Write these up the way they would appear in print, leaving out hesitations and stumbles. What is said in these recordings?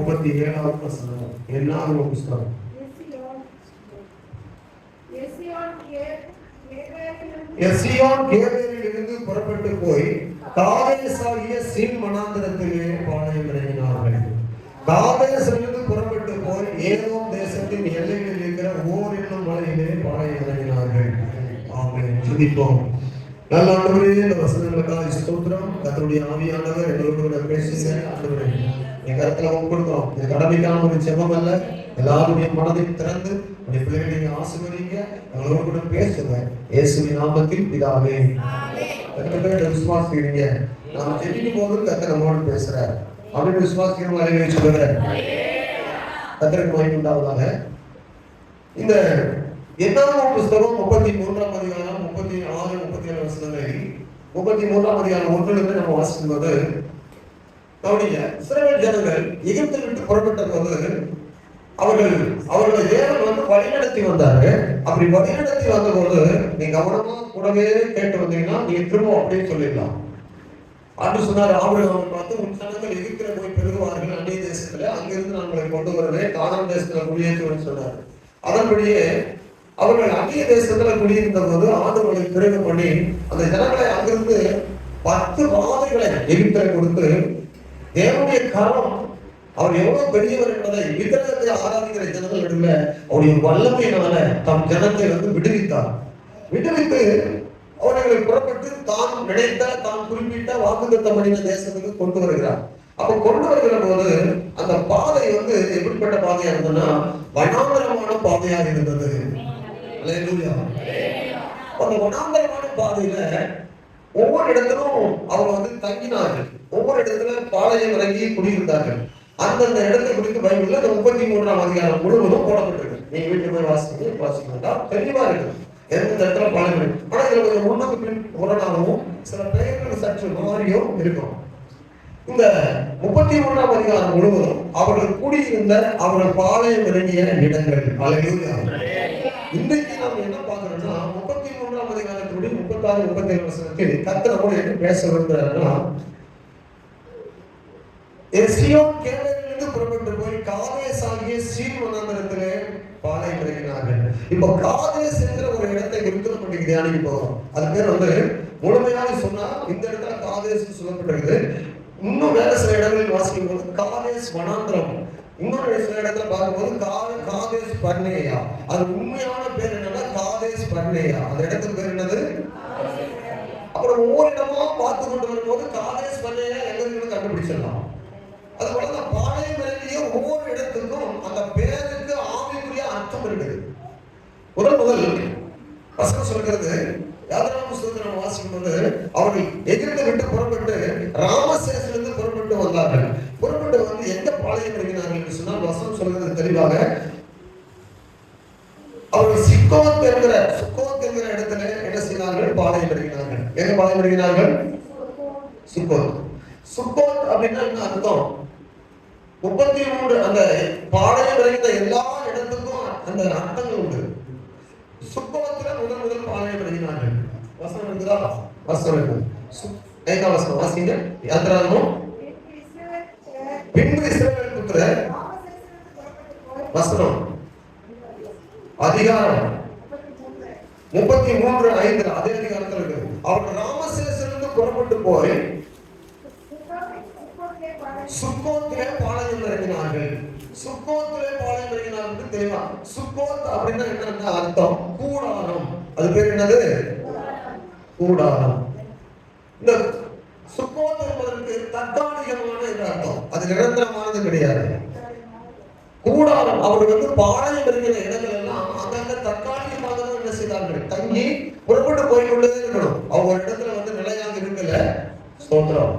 37வது வசனம். என்னாகும் புத்தகம்? எசியோன் கேபேரிலிருந்து புறப்பட்டு போய் காதேசாகிய சீன் வனாந்திரத்திலே பாளையம் இறங்கினார்கள். காதேசிலிருந்து புறப்பட்டு போய் ஏதோம் தேசத்தின் எல்லையில் இருக்கிற ஓர் என்னும் மலையிலே பாளையம் இறங்கினார்கள். ஆமென். ஜெபிப்போம். நல்ல ஆண்டவரே, இந்த வசனங்களுக்காக ஸ்தோத்திரம். கர்த்தருடைய ஆவியானவர் எங்களோடு கூட பேசுங்க. ஆண்டவரே, என் கருத்துல கொடுக்கிறோம். இது கடமைக்கான ஒரு ஜெபம் அல்ல. எல்லாருடைய மனதை திறந்து உடைய பிள்ளைகளை நீங்க ஆசீர்வதிங்க, எங்களோடு கூட பேசுங்க. இயேசுவின் நாமத்தில் பிதாவே. விசுவாசிக்கிறீங்க. நாம் ஜெபிக்கும் போது கர்த்தர் நம்மோடு பேசுறார். அப்படின்னு விசுவாசிக்கிற மாதிரி சொல்லுறார். கர்த்தருக்கு மகிமை உண்டாவதாக. இந்த என்னாகும் புத்தகம் 33ஆம் அதிகாரம் 36, 37 வசனங்களை 33ஆம் அதிகாரம் 1லிருந்து நம்ம வாசிக்கும் போது நம்முடைய இஸ்ரவேல் ஜனங்கள் எகிப்தை விட்டு புறப்பட்ட போது அவர்களை தேவன் வந்து வழிநடத்தி வந்தாரு. அப்படி வழிநடத்தி வந்த போது நீங்க கவனமா கூடவே கேட்டு வந்தீங்கன்னா நீங்க திரும்ப அப்படின்னு சொல்லிடலாம். ஆண்டு சொன்னார், ஆபிரகாமை பார்த்து உன் ஜனங்கள் எகிப்தில போய் பெருகுவார்கள் அந்நிய தேசத்துல, அங்கிருந்து நான் உங்களை கொண்டு வருவேன், கானான் தேசத்துல குடியேற்றுவேன் சொன்னார். அதன்படியே அவர்கள் அந்நிய தேசத்துல குடியிருந்த போது ஆண்டவர்களை பிறகு பண்ணி அந்த ஜனங்களை அங்கிருந்து 10 வாதைகளை எகிப்தில கொடுத்து தேவனுடைய கரம் அவர் எவ்வளவு பெரியவர் என்பதை விக்கிரகத்தை ஆராதிக்கிற ஜனங்கள் நடுவில் அவருடைய வல்லமையினால தம் ஜனத்தை வந்து விடுவித்தார். விடுவித்து அவர்களை புறப்பட்டு தான் நினைத்த தான் குறிப்பிட்ட வாக்குத்தத்தம் பண்ணின தேசத்துக்கு கொண்டு வருகிறார். அப்ப கொண்டு வருகிற போது அந்த பாதை வந்து எப்படிப்பட்ட பாதையா இருந்ததுன்னா வனாந்தரமான பாதையாக இருந்தது. அந்த வனாந்தரமான பாதையில ஒவ்வொரு இடத்திலும் அவங்க வந்து தங்கினார்கள். ஒவ்வொரு இடத்துல பாளையம் இறங்கி குடியிருந்தார்கள். அந்தந்த இடத்தை குறித்து பைபிள்ல 33ஆம் அதிகாரம் முழுவதும் போடப்பட்டிருக்கு. நீங்க வீட்டுக்கு போய் வாசிக்க தெளிவா இருக்கு எந்த இடத்துல பாளையம். ஆனா இதுல கொஞ்சம் முன்னுக்கு பின் முரணாகவும் சில பெயர்கள் சற்று மாறியும் இருக்கும். இந்த 33ஆம் அதிகாரம் முழுவதும் அவர்கள் கூடியிருந்த அவர்கள் பாளையம் இறங்கிய இடங்கள். அல்லேலூயா. இன்றைக்கு நாம் என்ன பார்க்கிறோம்னா 33ஆம் அதிகாரத்தினுடைய 36, 37 வசனத்தில் கர்த்தர் நம்மோடு என்ன பேச விரும்புகிறார்னா, எசியோன் கேபேரிலிருந்து புறப்பட்டு போய் காதேஸ் ஆகிய சீன் வனாந்திரத்திலே பாளையம் இறங்கினார்கள். இப்போ காதேஸ் என்கிற ஒரு இடத்தை குறித்து நம்ம தியானிக்க போகிறோம். அது பேர் வந்து முழுமையாக சொன்னா இந்த இடத்துல காதேஸ் சொல்லப்பட்டிருக்குது. இன்னும் வேற சில இடங்களில் வாசிக்கும் போது காதேஸ் வனாந்திரம், இன்னொரு சில இடத்துல பார்க்கும்போது காதேஸ் பர்னேயா. அது உண்மையான பேர் என்னன்னா காதேஸ் பர்னேயா. அந்த இடத்துக்கு பேர் என்னது? அப்புறம் ஒவ்வொரு இடமா பார்த்து கொண்டு வரும்போது காதேஸ் பர்னேயா எங்க இருக்குன்னு கண்டுபிடிச்சிடலாம். அதுபோல தான் பாளையம் இறங்கிய ஒவ்வொரு இடத்துக்கும் அந்த பேருக்கு ஆவிக்குரிய அர்த்தம் இருக்குது. முதல் வசனம் சொல்கிறது, யாத்திராகம புத்தகத்தை நம்ம வாசிக்கும் போது அவர்கள் எகிப்தை விட்டு புறப்பட்டு ராமசேசிலிருந்து புறப்பட்டு வந்தார்கள். புறப்பட்டு வந்து எந்த பாளையம் இறங்கினார்கள் என்று சொன்னால் வசனம் சொல்கிறது தெளிவாக, அவர்கள் சுக்கோத் என்கிற இடத்துல என்ன செய்தார்கள்? பாளையம் இறங்கினார்கள். எங்க பாளையம் இறங்கினார்கள்? சுக்கோத் அப்படின்னா என்ன அர்த்தம்? 33 அந்த பாளையம் இறங்கின எல்லா இடத்துக்கும் அந்த அர்த்தங்கள் உண்டு. சுக்கோத்துல முதல் பாளையம் இறங்கினார்கள். வசனம் இருக்குதா? வசனம் இருக்கு. வசனம் வாசிங்க. யாத்திராகமம் பின்பு இஸ்ரவேல் புத்திரர் வசனம் அதிகாரம் 33:5 அதே அதிகாரத்தில் இருக்கு. அவர்கள் ராமசேசிலிருந்து புறப்பட்டு போய் சுக்கோத்திலே பாளையம் இறங்கினார்கள். சுக்கோத்திலே பாளையம் இறங்கினார்கள் தெரியுமா? சுக்கோத் அப்படின்னா என்ன அர்த்தம்? கூடாரம். அது பேர் என்னது? கூடாரம். இந்த சுக்கோத் என்பதற்கு தற்காலிகமான என்ற அர்த்தம், அது நிரந்தரமானது கிடையாது. கூடாரம் அவர்கள் வந்து பாளையம் இருக்கிற இடங்கள் எல்லாம் அங்கங்க தற்காலிகமாக தான் என்ன செய்தார்கள்? தங்கி புறப்பட்டு போய்கொண்டே இருக்கணும். அவங்க இடத்துல வந்து நிலையாக இருக்கல. ஸ்தோத்திரம்.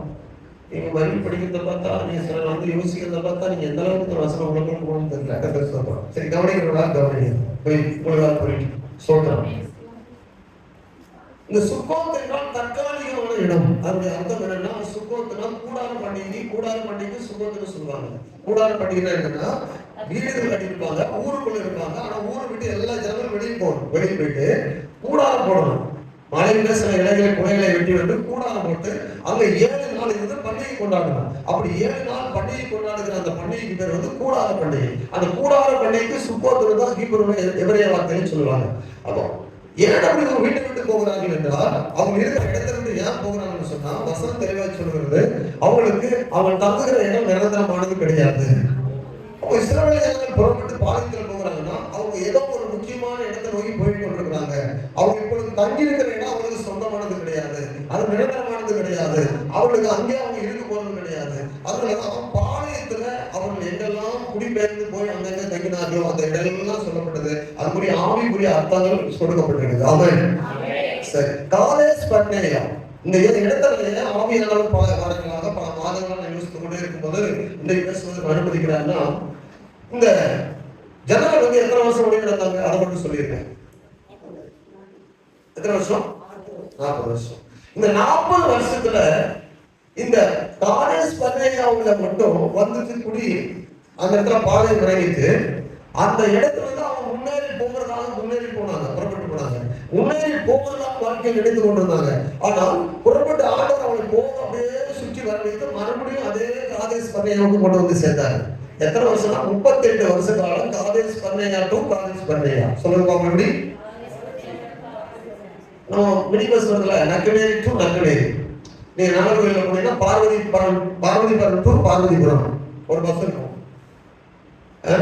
நீங்க வரி படிக்கிறத பார்த்தா, நீங்க சில வந்து யோசிக்கிறத பார்த்தா நீங்க எந்த அளவுக்கு வசனம் உங்களுக்கு போகணும்னு தெரியல. சரி, கவனிக்கிறதா? கவனிங்க. போய் உங்களால் புரியும். ஸ்தோத்திரம். இந்த சுக்கோத் என்றால் தற்காலிகமான இடம். அதனுடைய அர்த்தம் என்னன்னா, சுக்கோத்னா கூடார பண்டிகை சுக்கோத்துன்னு சொல்லுவாங்க. கூடார பண்டிகைனா என்னன்னா, வீடுகள் கட்டியிருப்பாங்க, ஊருக்குள்ள இருப்பாங்க. ஆனா ஊரை விட்டு எல்லா ஜனங்களும் வெளியே போகணும். வெளியே போயிட்டு கூடாரம் போடணும். மழையில சில இலைகளை குலைகளை வெட்டி வந்து கூடாரம் போட்டு அங்க 7 நாள் இருந்து பண்டிகை கொண்டாடணும். அப்படி 7 நாள் பண்டிகை கொண்டாடுகிற அந்த பண்டிகைக்கு பேர் வந்து கூடார பண்டிகை. அந்த கூடார பண்டிகைக்கு சுக்கோத்து தான் ஹீப்ருல எபிரேய வார்த்தைன்னு சொல்லுவாங்க. அப்போ ஏன் அப்படி அவங்க வீட்டை விட்டு போகிறார்கள் என்றால், அவங்க இருக்கிற இடத்துல இருந்து ஏன் போகிறாங்கன்னு சொன்னா வசனம் தெளிவாக சொல்கிறது, அவங்களுக்கு அவங்க தங்குகிற இடம் நிரந்தரமானது கிடையாது. அப்போ இஸ்ரவேல் ஜனங்கள் புறப்பட்டு பாளையத்தில் போகிறாங்கன்னா அவங்க ஏதோ ஒரு முக்கியமான இடத்தை நோக்கி போய் கொண்டிருக்கிறாங்க. அவங்க இப்பொழுது தங்கி இருக்கிற இடம் அவங்களுக்கு சொந்தமானது கிடையாது, அது நிரந்தரமானது கிடையாது, அவங்களுக்கு அங்கே அவங்க இருக்க போறது கிடையாது. அதனாலதான் பாளையத்துல அவர்கள் எங்கெல்லாம் குடிபெயர்ந்து போய் அங்கங்க தங்கினார்களோ அந்த இடங்கள்லாம் சொல்லப்பட்டது. அதுக்குரிய ஆவிக்குரிய அர்த்தங்கள் கொடுக்கப்பட்டிருக்குது. ஆமென். சரி, காதேஸ் பர்னேயா இந்த இடத்துல ஆவியானவர் பல வாரங்களாக பல மாதங்களாக யோசித்துக் கொண்டே இருக்கும்போது இன்றைக்கு பேசுவதற்கு அனுமதிக்கிறாருன்னா, இந்த ஜனங்கள் வந்து எத்தனை வருஷம் ஒளி நடந்தாங்க அதை மட்டும் சொல்லியிருக்கேன். எத்தனை வருஷம்? 40 வருஷம். இந்த 40 வருஷத்துல இந்த காதேஸ் பர்னேயாவுல மட்டும் வந்துட்டு குடி அந்த இடத்துல பாதை இறங்கிட்டு அந்த இடத்துல வந்து அவங்க முன்னேறி போனாங்க, புறப்பட்டு போனாங்க. முன்னேறி போவதுதான் வாழ்க்கையில் நினைத்து கொண்டிருந்தாங்க. ஆனால் புறப்பட்டு ஆண்டவர் அவங்களை போக அப்படியே சுற்றி வர வைத்து மறுபடியும் அதே காதேஸ் பர்னேயாவுக்கு கொண்டு வந்து சேர்த்தாங்க. எத்தனை வருஷம்னா 38 வருஷ காலம் காதேஸ் பர்னேயா டு காதேஸ் பர்னேயா. சொல்லுங்க பாப்போம் எப்படி? நம்ம மினி பஸ் வரல, நக்கநேரி டு நக்கநேரி. நீங்க நாகர்கோயில போனீங்கன்னா பார்வதிபுரம் டு பார்வதிபுரம் ஒரு பஸ் இருக்கும்.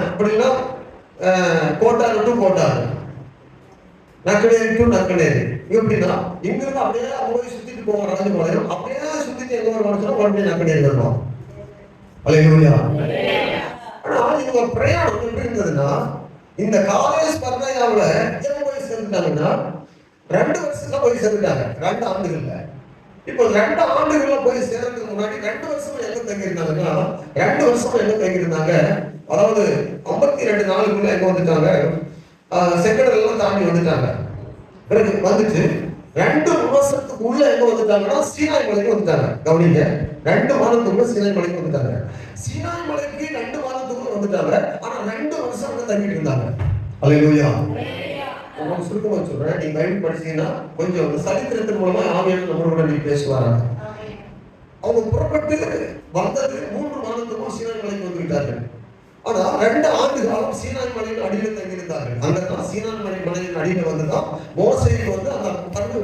அப்படின்னா கோட்டாறு டு கோட்டாறு, நக்கநேரி டு நக்கநேரி. எப்படின்னா இங்கிருந்து அப்படியே போய் சுத்திட்டு போவோம் ராஜபாளையம், அப்படியே சுத்திட்டு எங்க வருவாங்க சொன்னா உடனே நக்கநேரி வருவோம். அல்லேலூயா. ஆனா இவங்க பிரயாணம் எப்படி இருந்ததுன்னா, இந்த காதேஸ் பர்னேயாவுல எப்ப போய் சேர்ந்துட்டாங்கன்னா 2 வருஷத்துல போய் சேர்ந்துட்டாங்க, 2 ஆண்டுகள்ல. இப்போ 2 ஆண்டுகள்ல போய் சேர்றதுக்கு முன்னாடி 2 வருஷமா எங்க தங்கி இருந்தாங்கன்னா, 2 வருஷமா எங்க தங்கி இருந்தாங்க, அதாவது 52 நாளுக்குள்ள எங்க வந்துட்டாங்க, செகண்டர் எல்லாம் தாண்டி வந்துட்டாங்க. பிறகு வந்துட்டு 2 வருஷத்துக்கு உள்ள எங்க வந்துட்டாங்கன்னா சீனாய் மலைக்கு வந்துட்டாங்க. கவனிங்க, 2 மாதத்துக்குள்ள சீனாய் மலைக்கு வந்துட்டாங்க. சீனாய் மலைக்கு 2 மாதத்துக்குள்ள வந்துட்டாங்க. ஆனா 2 வருஷம் அங்க தங்கிட்டு இருந்தாங்க. அல்லேலூயா. நான் சுருக்கமா சொல்றேன், நீங்க பைபிள் படிச்சீங்கன்னா கொஞ்சம் சரித்திரத்தின் மூலமா ஆவியானவர் நம்மளோட நீ பேசுவாராங்க. அவங்க புறப்பட்டு வந்தது 3 மாதத்துக்கும் சீனாய் மலைக்கு வந்துவிட்டார்கள். ஆனா 2 ஆண்டு காலம் சீனாய் மலையின் அடியில் தங்கியிருந்தார்கள். அங்கதான் சீனாய் மலையின் அடியில் வந்துதான் மோசேக்கு வந்து அந்த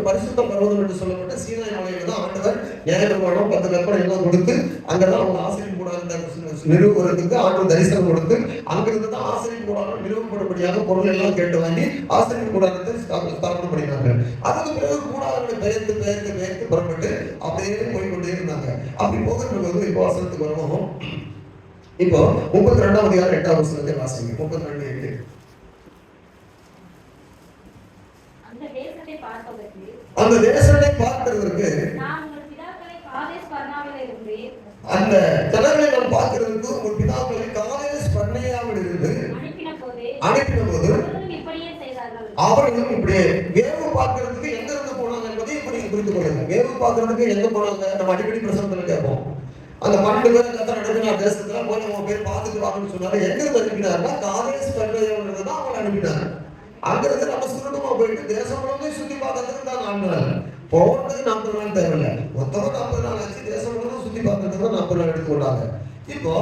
பரிசுத்த பர்வதம் என்று சொல்லப்பட்ட சீனாய் மலையில தான் ஆண்டவர் நியாயப்பிரமாணம் 10 கற்பனை எல்லாம் கொடுத்து அங்கதான் அவங்க ஆசிரியர் கூடாரம் நிறுவுவதற்கு ஆண்டவர் தரிசனம் கொடுத்து அங்கிருந்து தான் ஆசிரியர் கூடாரம் நிறுவப்படும்படியாக பொருள் எல்லாம் கேட்டு வாங்கி ஆசிரியர் கூடாரத்தை ஸ்தாபனம் பண்ணினார்கள். அதுக்கு பிறகு கூடாரங்களை பெயர்த்து புறப்பட்டு அப்படியே போய்கொண்டே இருந்தாங்க. அப்படி போகின்ற போது இப்போ வசனத்துக்கு வருவோம். இப்போ 32ஆம் அதிகாரம் 8ஆம் வசனத்தை வாசிங்க. 32:8. அந்த தேசத்தை பார்க்கிறதுக்கு அந்த ஜனங்களை நாம் பார்க்கிறதுக்கு உங்கள் பிதாக்களை காதேஸ் பர்னேயாவில் இருந்து அனுப்பின போது அவர்களும் இப்படியே வேவு பார்க்கிறதுக்கு எங்க இருந்து போனாங்க என்பதை இப்ப நீங்க புரிந்து கொள்ளுங்க. வேவு பார்க்கிறதுக்கு எங்க போனாங்க நம்ம அடிக்கடி பிரசங்கத்துல கேட்போம். அந்த 12 பேர் கத்தர் அனுப்பினா தேசத்துல போய் நம்ம பேர் பார்த்துட்டு வாங்கன்னு சொன்னாரு. எங்க இருந்து அனுப்பினாருன்னா காதேஸ் பர்னேயாவிலிருந்து தான் அவங்க அனுப்பினாங்க. அங்கிருந்து நம்ம சுருக்கமா போயிட்டு தேசம் முழுவதும் சுத்தி பார்க்கறதுக்கு தான் 4 நாள் போகிறதுக்கு 40 நாள் தேவையில்லை. மொத்தமா 40 நாள் ஆச்சு. தேசம் முழுவதும் சுத்தி பார்க்கறதுக்கு தான் 40 நாள் எடுத்துக்கொண்டாங்க. இப்போ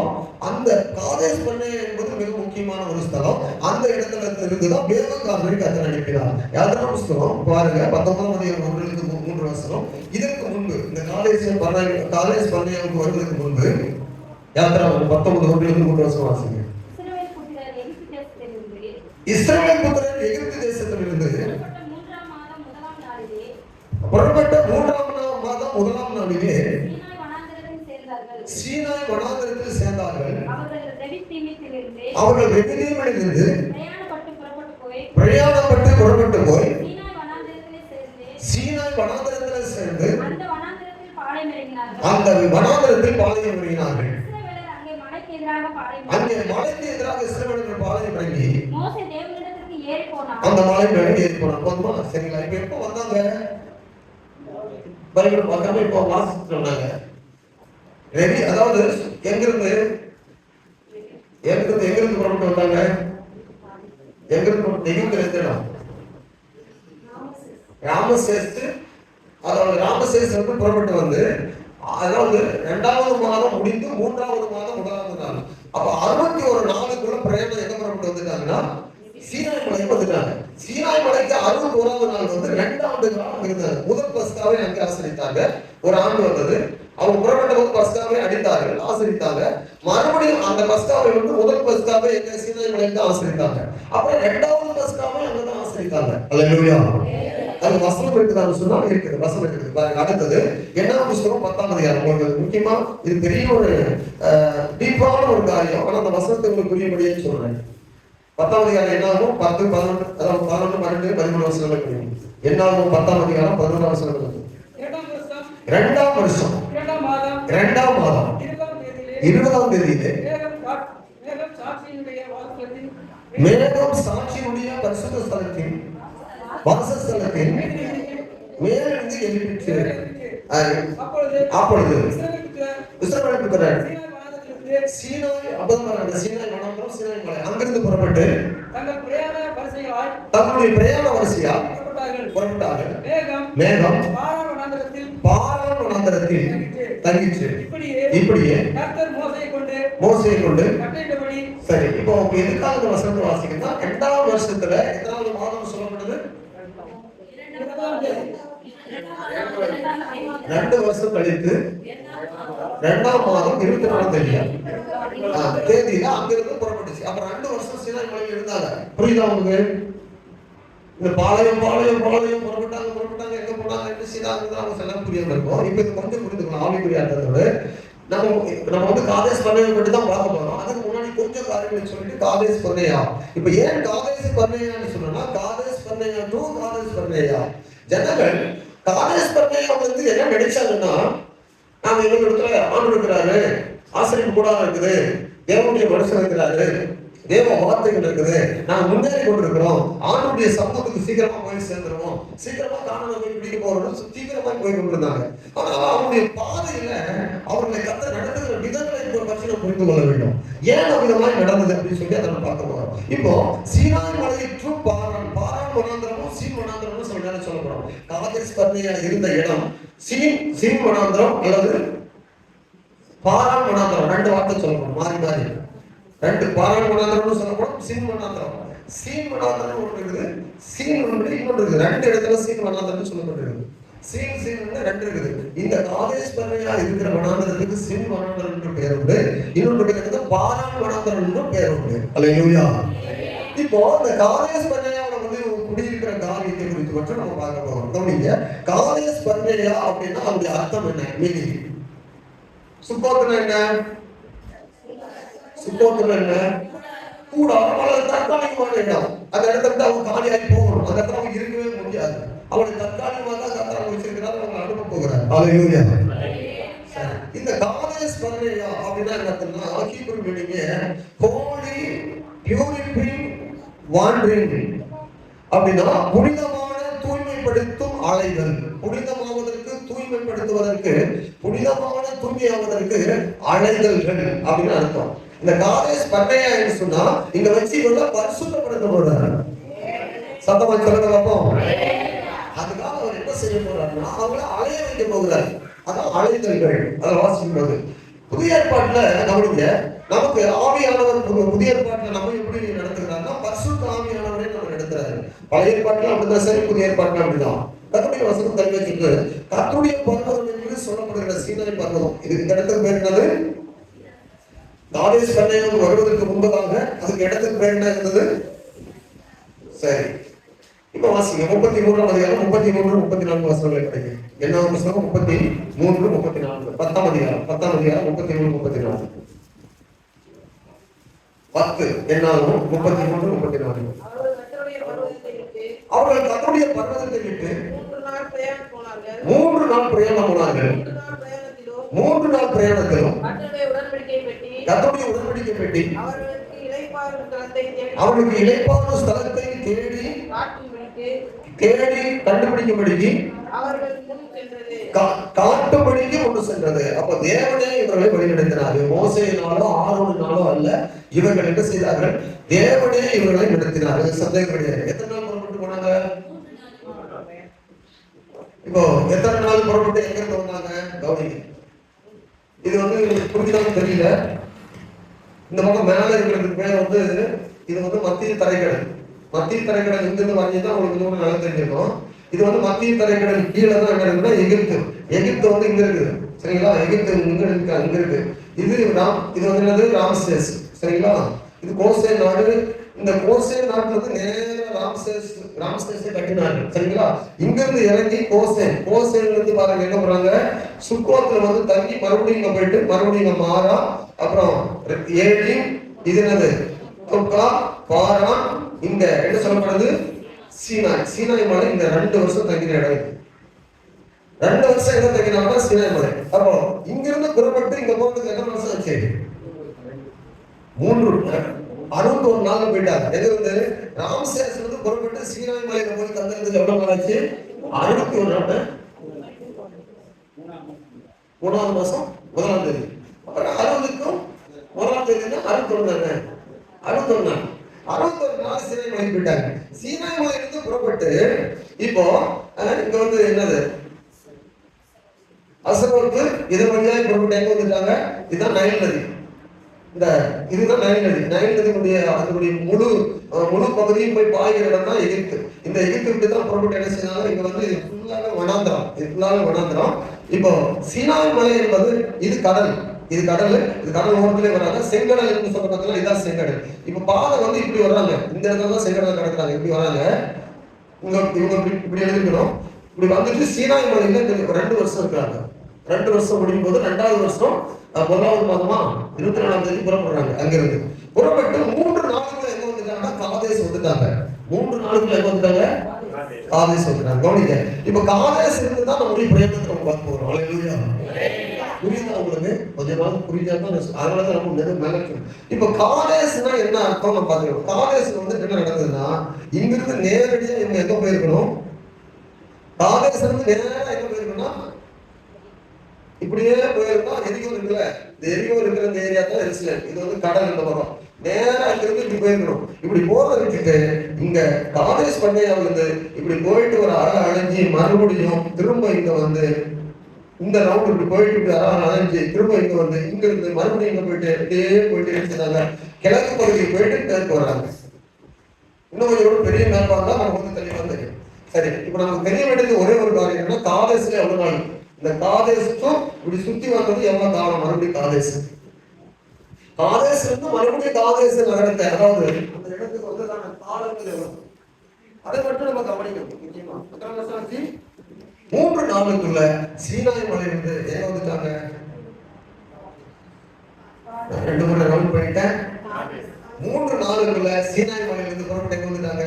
அந்த காதேஸ் பர்னேயா என்பது மிக முக்கியமான ஒரு ஸ்தலம். அந்த இடத்துல இருந்துதான் வேவுக்காரரை கத்தர் அனுப்பினார். யாத்திரா புஸ்தகம் பாருங்க 19ஆம் அதிகாரம் 1-3 வசனம். இதற்கு முன்பு இந்த காதேஸ் பர்னேயாவுக்கு வருவதற்கு முன்பு யாத்திரா 19:1-3 வசனம் வாசிங்க. இஸ்ரவேல் புத்திரர் எகிப்து தேசத்திலிருந்து புறப்பட்ட 3ஆம் மாதம் 1ஆம் நாளிலே சீனாய் வனாந்திரத்தில் சேர்ந்தார்கள். அவர்கள் ரெவிதீமிலிருந்து பிரயாணப்பட்டு புறப்பட்டு போய் சீனாய் வனாந்திரத்தில் சேர்ந்து அந்த வனாந்திரத்தில் பாளையம் இறங்கினார்கள். அங்கே மலைக்கு எதிராக இஸ்ரவேலர்கள் பாளையம் இறங்கி அந்த மலை மேலே ஏறி போனாங்க. சரிங்களா? இப்ப எப்ப வந்தாங்க? பைபிள் பார்க்காம இப்போ வாசிட்டு சொன்னாங்க. ரெடி, அதாவது எங்கிருந்து புறப்பட்டு வந்தாங்க? எங்கிருந்து ராமசேஸ், அதாவது ராமசேஸ் புறப்பட்டு வந்து அதாவது 2வது மாதம் முடிந்து 3வது மாதம் 1வது நாள். அப்ப 61 நாளுக்குள்ள பிரயாணம் எங்க புறப்பட்டு வந்துட்டாங்கன்னா சீனாய் மலைக்கு வந்துட்டாங்க. சீனாய் மலைக்கு 61வது நாள் வந்து 2 ஆண்டு காலம் இருந்தாங்க. முதல் பஸ்காவை அங்கே ஆசரித்தாங்க. ஒரு ஆண்டு வந்தது. அவங்க புறப்பட்ட போது பஸ்காவை அடித்தார்கள், ஆசரித்தாங்க. மறுபடியும் அந்த பஸ்காவை வந்து முதல் பஸ்காவை எங்க சீனாய் மலைக்கு ஆசரித்தாங்க. அப்புறம் 2வது பஸ்காவை அங்கதான் ஆசரித்தாங்க. அல்லேலூயா. அது வசனம் இருக்குதான்னு சொன்னா இருக்குது, வசனம் இருக்குது. பாருங்க, அடுத்தது என்ன புஸ்தகம் 10ஆம் அதிகாரம். உங்களுக்கு முக்கியமா இது பெரிய ஒரு டீப்பான ஒரு காரியம். ஆனா அந்த வசனத்தை உங்களுக்கு புரியபடியே சொல்றேன். 10ஆம் அதிகாரம் என்ன ஆகும்? 10, 11, அதாவது 11, 12, 13 வசனங்கள் புரியும். என்ன ஆகும்? 10ஆம் அதிகாரம் 11 வசனங்கள். 2ஆம் வருஷம் 2ஆம் மாதம் 20ஆம் தேதியிலே மேகம் சாட்சியினுடைய பரிசுத்த ஸ்தலத்தின் வாசஸ்தலத்தில் மேலிருந்து எழுப்பிற்று. அப்பொழுது இஸ்ரவேல் புத்திரர் சீனாய் அபதமரான சீனாய் வனாந்தரம், சீனாய் மலை அங்கிருந்து புறப்பட்டு தங்களுடைய பிரயாண வரிசையால் புறப்பட்டார்கள். மேகம் பாரான் வனாந்தரத்தில் தங்கிற்று. இப்படியே மோசேயை கொண்டு சரி. இப்போ எதுக்காக இந்த வசனத்தை வாசிக்கிறதா? 2ஆம் வருஷத்துல எத்தனாவது மாதம் சொல்லப்படுது? 2 வருஷம் கழித்து 2ஆம் மாதம் 24ஆம் தேதியில அங்கிருந்து புறப்பட்டுச்சு. அப்புறம் 2 வருஷம் சீனாய் மலையில் இருந்தாங்க. புரியுதா உங்களுக்கு? இந்த பாளையம் புறப்பட்டாங்க எங்க போனாங்க என்ன செய்தாங்க அவங்க எல்லாம் புரியாம இருக்கும். இப்ப இது கொஞ்சம் புரிந்துக்கலாம். ஆவிக்குரிய அர்த்தத்தோடு நம்ம வந்து காதேஸ் பர்னேயா பற்றி தான் பார்க்க போறோம். அதுக்கு முன்னாடி கொஞ்சம் காரியங்களை சொல்லிட்டு காதேஸ் பர்னேயா. இப்ப ஏன் காதேஸ் பர்னேயான்னு சொன்னா, காதேஸ் பர்னேயா டு காதேஸ் பர்னேயா. ஜனங்கள் காதேஸ் பர்னேயா வந்து என்ன நினைச்சாங்கன்னா, நாம எங்க இடத்துல ஆண்டு இருக்கிறாரு, ஆசிரியர் கூட இருக்குது, தேவனுடைய மனுஷன் இருக்கிறாரு, தேவ வார்த்தைகள் இருக்குது, நாங்க முன்னேறி கொண்டிருக்கிறோம், ஆண்டுடைய சமூகத்துக்கு சீக்கிரமா போய் சேர்ந்துருவோம், சீக்கிரமா காணொலி போய் பிடிக்க போறோம், சீக்கிரமா போய் கொண்டிருந்தாங்க. ஆனா அவருடைய பாதையில அவர்களை கத்த நடத்துகிற விதங்களை பற்றி நம்ம புரிந்து கொள்ள வேண்டும். ஏன் அவ்விதமாய் நடந்தது அப்படின்னு சொல்லி அதை நம்ம பார்க்க போறோம். இப்போ சீனாய் மலையிற்றும் பாரான் வனாந்தரமும் சீன் வனாந்தரமும் சில நேரம் சொல்ல போறோம். காதேஸ் பர்னேயா இருந்த இடம் சீன் வனாந்தரம் அல்லது பாரான் வனாந்தரம், 2 வார்த்தை சொல்லப்படும் மாறி மாறி. 2 பாரான் வனாந்தரம்னு சொல்லப்படும், சீன் வனாந்தரம். சீன் வனாந்தரம் ஒன்று இருக்குது, சீன் ஒன்று இன்னொன்று இருக்குது. 2 இடத்துல சீன் வனாந்தரம் சொல்லப்பட்டிருக்கு. சீன் 2 இருக்குது. இந்த காதேஸ் பர்னேயா இருக்கிற வனாந்தரத்துக்கு சீன் வனாந்தரம் என்று பெயர் உண்டு. இன்னொன்று பேருக்கு பாரான் வனாந்தரம் என்று பெயர் உண்டு. அல்லேலூயா. இப்போ இந்த காதேஸ் பர்னேயாவுல வந்து குடியிருக்கிற காரியத்தை குறித்து மட்டும் நம்ம பார்க்க போறோம். கவனிங்க, காதேஸ் பர்னேயா அப்படின்னா அதோட அர்த்தம் என்ன? மீனிங். சுக்கோத்துனா என்ன? சுக்கோத்துனா என்ன? கூடாரம் அல்லது தற்காலிகமான இடம். அந்த இடத்துல அவங்க காலியாகி போகணும். அந்த இடத்துல அவங்க இருக்கவே முடியாது. அவனுடைய தற்காலிகமாக தான் கர்த்தர் வச்சிருக்கிறார், அவங்க அனுப்ப போகிறார். அல்லேலூயா. இந்த காதேஸ் பர்னேயா அப்படின்னா என்னன்னா, Hebrew meaning holy purifying wandering அப்படின்னா புனிதமான தூய்மைப்படுத்தும் அலைகள். புனிதமாவதற்கு தூய்மைப்படுத்துவதற்கு புனிதமான தூய்மையாவதற்கு அலைகள்கள் அப்படின்னு அர்த்தம். இந்த காதேஸ் பர்னேயா என்று சொன்னா இங்க வச்சு இவங்க பரிசுத்தப்படுத்த போறாரு. சத்தமா சொல்லுங்க பார்ப்போம். அதுக்காக அவர் என்ன செய்ய போறாருன்னா அவங்கள அலைய வைக்க போகிறார். அதான் அலைதல்கள். அதை வாசிக்கும் போது புதிய ஏற்பாட்டுல நமக்கு ஆவியானவர் புதிய ஏற்பாட்டுல நம்ம எப்படி நடத்துகிறாருன்னா பரிசுத்த ஆவியானவரே நம்ம நடத்துறாரு. பழைய ஏற்பாட்டுல அப்படிதான் சரி, புதிய ஏற்பாட்டுல அப்படிதான். கர்த்தருடைய வசனம் தள்ளி வச்சுட்டு கர்த்தருடைய பர்வதம் என்று சொல்லப்படுகிற சீனாய் பர்வதம். இது இந்த இடத்துக்கு பேர் என்னது? காதேஸ் பர்னேயா வருவதற்கு முன்பதாக அதுக்கு இடத்துக்கு பேர் என்ன இருந்தது? சரி, இப்ப வாசிங்க 33ஆம் அதிகாரம் 33, 34 வசனங்களை படிங்க. என்ன புத்தகம்? 33, 34. 10ஆம் அதிகாரம் 33, 34. 10 என்னாகும்? 33, 34. அவர்கள் கர்த்தருடைய பர்வதத்தை விட்டு 3 நாள் பிரயாணம் போனார்கள். 3 நாள் பிரயாணத்திலும் கர்த்தருடைய உடன்படிக்கை பெட்டி அவர்களுக்கு இளைப்பாறும் ஸ்தலத்தை தேடி கண்டுபிடிக்கும்படிக்கு காட்டும்படிக்கு கொண்டு சென்றது. அப்ப தேவனே இவர்களை வழிநடத்தினார். மோசேயினாலோ ஆரோனினாலோ அல்ல, இவர்கள் என்ன செய்தார்கள்? தேவனே இவர்களை நடத்தினார்கள். சந்தேகம் கிடையாது. எத்தனை நாள் புறப்பட்டு போனாங்க? இப்போ எத்தனை நாள் புறப்பட்டு எங்க இருந்து வந்தாங்க? கவனிங்க. இது வந்து புரிஞ்சாலும் தெரியல. இந்த பக்கம் மேல இருக்கிறதுக்கு பேர் வந்து இது வந்து மத்திய தரைக்கடல். மத்திய தரைக்கடல் இங்கிருந்து வரைஞ்சுதான் உங்களுக்கு இன்னொரு நல்லா தெரிஞ்சிருக்கும். இது வந்து மத்திய தரைக்கடல் கீழே தான் என்ன இருக்குன்னா எகிப்து. எகிப்து வந்து இங்க இருக்குது சரிங்களா. எகிப்து இங்க இருக்கு. இது இது வந்து என்னது ராம்சேஸ் சரிங்களா. இது கோசேன் நாடு. இந்த கோசேன் நாட்டுல இருந்து நேர ராம்சேஸை கட்டினாங்க சரிங்களா. இங்க இருந்து இறங்கி கோசேன்ல இருந்து பாருங்க என்ன பண்றாங்க, சுக்கோத்துல வந்து தங்கி மறுபடியும் இங்க போயிட்டு மறுபடியும் இங்க மாறா, அப்புறம் ஏழி, இது என்னது தொக்கா, பாரான், இங்க என்ன சொல்லப்படுது சீனாய் மலை. இந்த 2 வருஷம் தங்கின இடம். 2 வருஷம் என்ன தங்கினாங்கன்னா சீனாய் மலை. அப்போ இங்க இருந்து புறப்பட்டு இங்க போறதுக்கு என்ன வருஷம் ஆச்சு? 61 நாள் போயிட்டாங்க. எது வந்து ராம்சேஸ்ல இருந்து புறப்பட்டு சீனாய் மலையில போய் தங்குறதுக்கு எவ்வளவு நாள் ஆச்சு? 61 நாள். 3ஆம் மாசம் 1ஆம் தேதி. அப்புறம் 60க்கும் 1ஆம் தேதினா 61 நாள். 61 நாள் சீனாய் மலை போயிட்டாங்க. சீனாய் மலையிலிருந்து புறப்பட்டு இப்போ இங்க வந்து என்னது அசரோத்து இது வழியா புறப்பட்டு எங்க வந்துட்டாங்க? இதுதான் நைல் நதி. இதுதான் நைல் நதி. நைல் நதியுடைய அதனுடைய முழு பகுதியும் போய் பாய்கிற இடம் தான் எகிப்து. இந்த எகிப்து விட்டு தான் புறப்பட்டு என்ன செய்யறாங்க? இங்க வந்து இது ஃபுல்லாக வனாந்திரம். இப்போ சீனாய் மலை என்பது இது கடல். இது கடல் ஓரத்திலே வராங்க. செங்கடல் என்று சொல்றதுல இதான் செங்கடல். இப்ப பாதை வந்து இப்படி வர்றாங்க. இந்த இடத்துல தான் செங்கடல் கிடக்குறாங்க. இப்படி வராங்க. இவங்க இப்படி எழுதிக்கணும். இப்படி வந்துட்டு சீனாய் மலையில 2 வருஷம் இருக்கிறாங்க. 2 வருஷம் முடியும் போது 2வது வருஷம் 1ஆவது மாதமா 24ஆம் தேதி புறப்படுறாங்க. அங்கிருந்து புறப்பட்டு 3 நாளுக்குள்ள எங்க வந்துட்டாங்கன்னா காதேஸ் வந்துட்டாங்க. 3 நாளுக்குள்ள எங்க வந்துட்டாங்க? காதேஸ் வந்துட்டாங்க. கவனிங்க. இப்ப காதேஸ் இருந்து தான் நம்முடைய பிரயத்தனத்தை நம்ம பார்க்க போறோம். அல்லேலூயா. புரியுதா உங்களுக்கு? கொஞ்சமாவது புரிஞ்சாதான் அதனாலதான் நம்ம நெரு மேலக்கும். இப்ப காதேஸ்னா என்ன அர்த்தம் நம்ம பாத்துக்கணும். காதேஸ் வந்து என்ன நடந்ததுன்னா இங்கிருந்து நேரடியா இவங்க எங்க போயிருக்கணும்? காதேஸ் இருந்து நேரா எங்க போயிருக்கணும்னா இப்படியே போயிருந்தா எரிகோ இருக்குல்ல, இந்த எரிகோ இருக்கிற இந்த ஏரியா தான் எருசலேம். இது வந்து கடல் இந்த பக்கம் நேரா இருந்து இப்படி போயிருக்கணும். இப்படி போறத விட்டுட்டு இங்க காதேஸ் பண்ணையாவில் இருந்து இப்படி போயிட்டு ஒரு அலைஞ்சி மறுபடியும் திரும்ப இங்க வந்து இந்த ரவுண்ட் இப்படி போயிட்டு அலைஞ்சு திரும்ப இங்க வந்து இங்க இருந்து மறுபடியும் இங்க போயிட்டு இப்படியே போயிட்டு எடுத்துட்டாங்க. கிழக்கு பகுதிக்கு போயிட்டு மேற்கு வர்றாங்க. இன்னும் கொஞ்சம் பெரிய மேப்பா இருந்தா நமக்கு வந்து தெளிவா தெரியும். சரி, இப்ப நமக்கு தெரிய வேண்டியது ஒரே ஒரு காரியம் என்னன்னா காதேஸ்ல எவ்வளவு நாள்? இந்த காதேசுக்கும் இப்படி சுத்தி வந்தது எவ்வளவு காலம்? மறுபடியும் காதேஸ்ல இருந்து மறுபடியும் காதேஸ் நகரத்தை, அதாவது அந்த இடத்துக்கு வந்து காலங்கள் எவ்வளவு, அதை மட்டும் நம்ம கவனிக்கணும் முக்கியமா. 3 நாளுக்குள்ள சீனாய் மலையிலிருந்து எங்க வந்துட்டாங்க? 2 முறை ரவுண்ட் பண்ணிட்டேன். 3 நாளுக்குள்ள சீனாய் மலையிலிருந்து புறப்பட்டு எங்க வந்துட்டாங்க?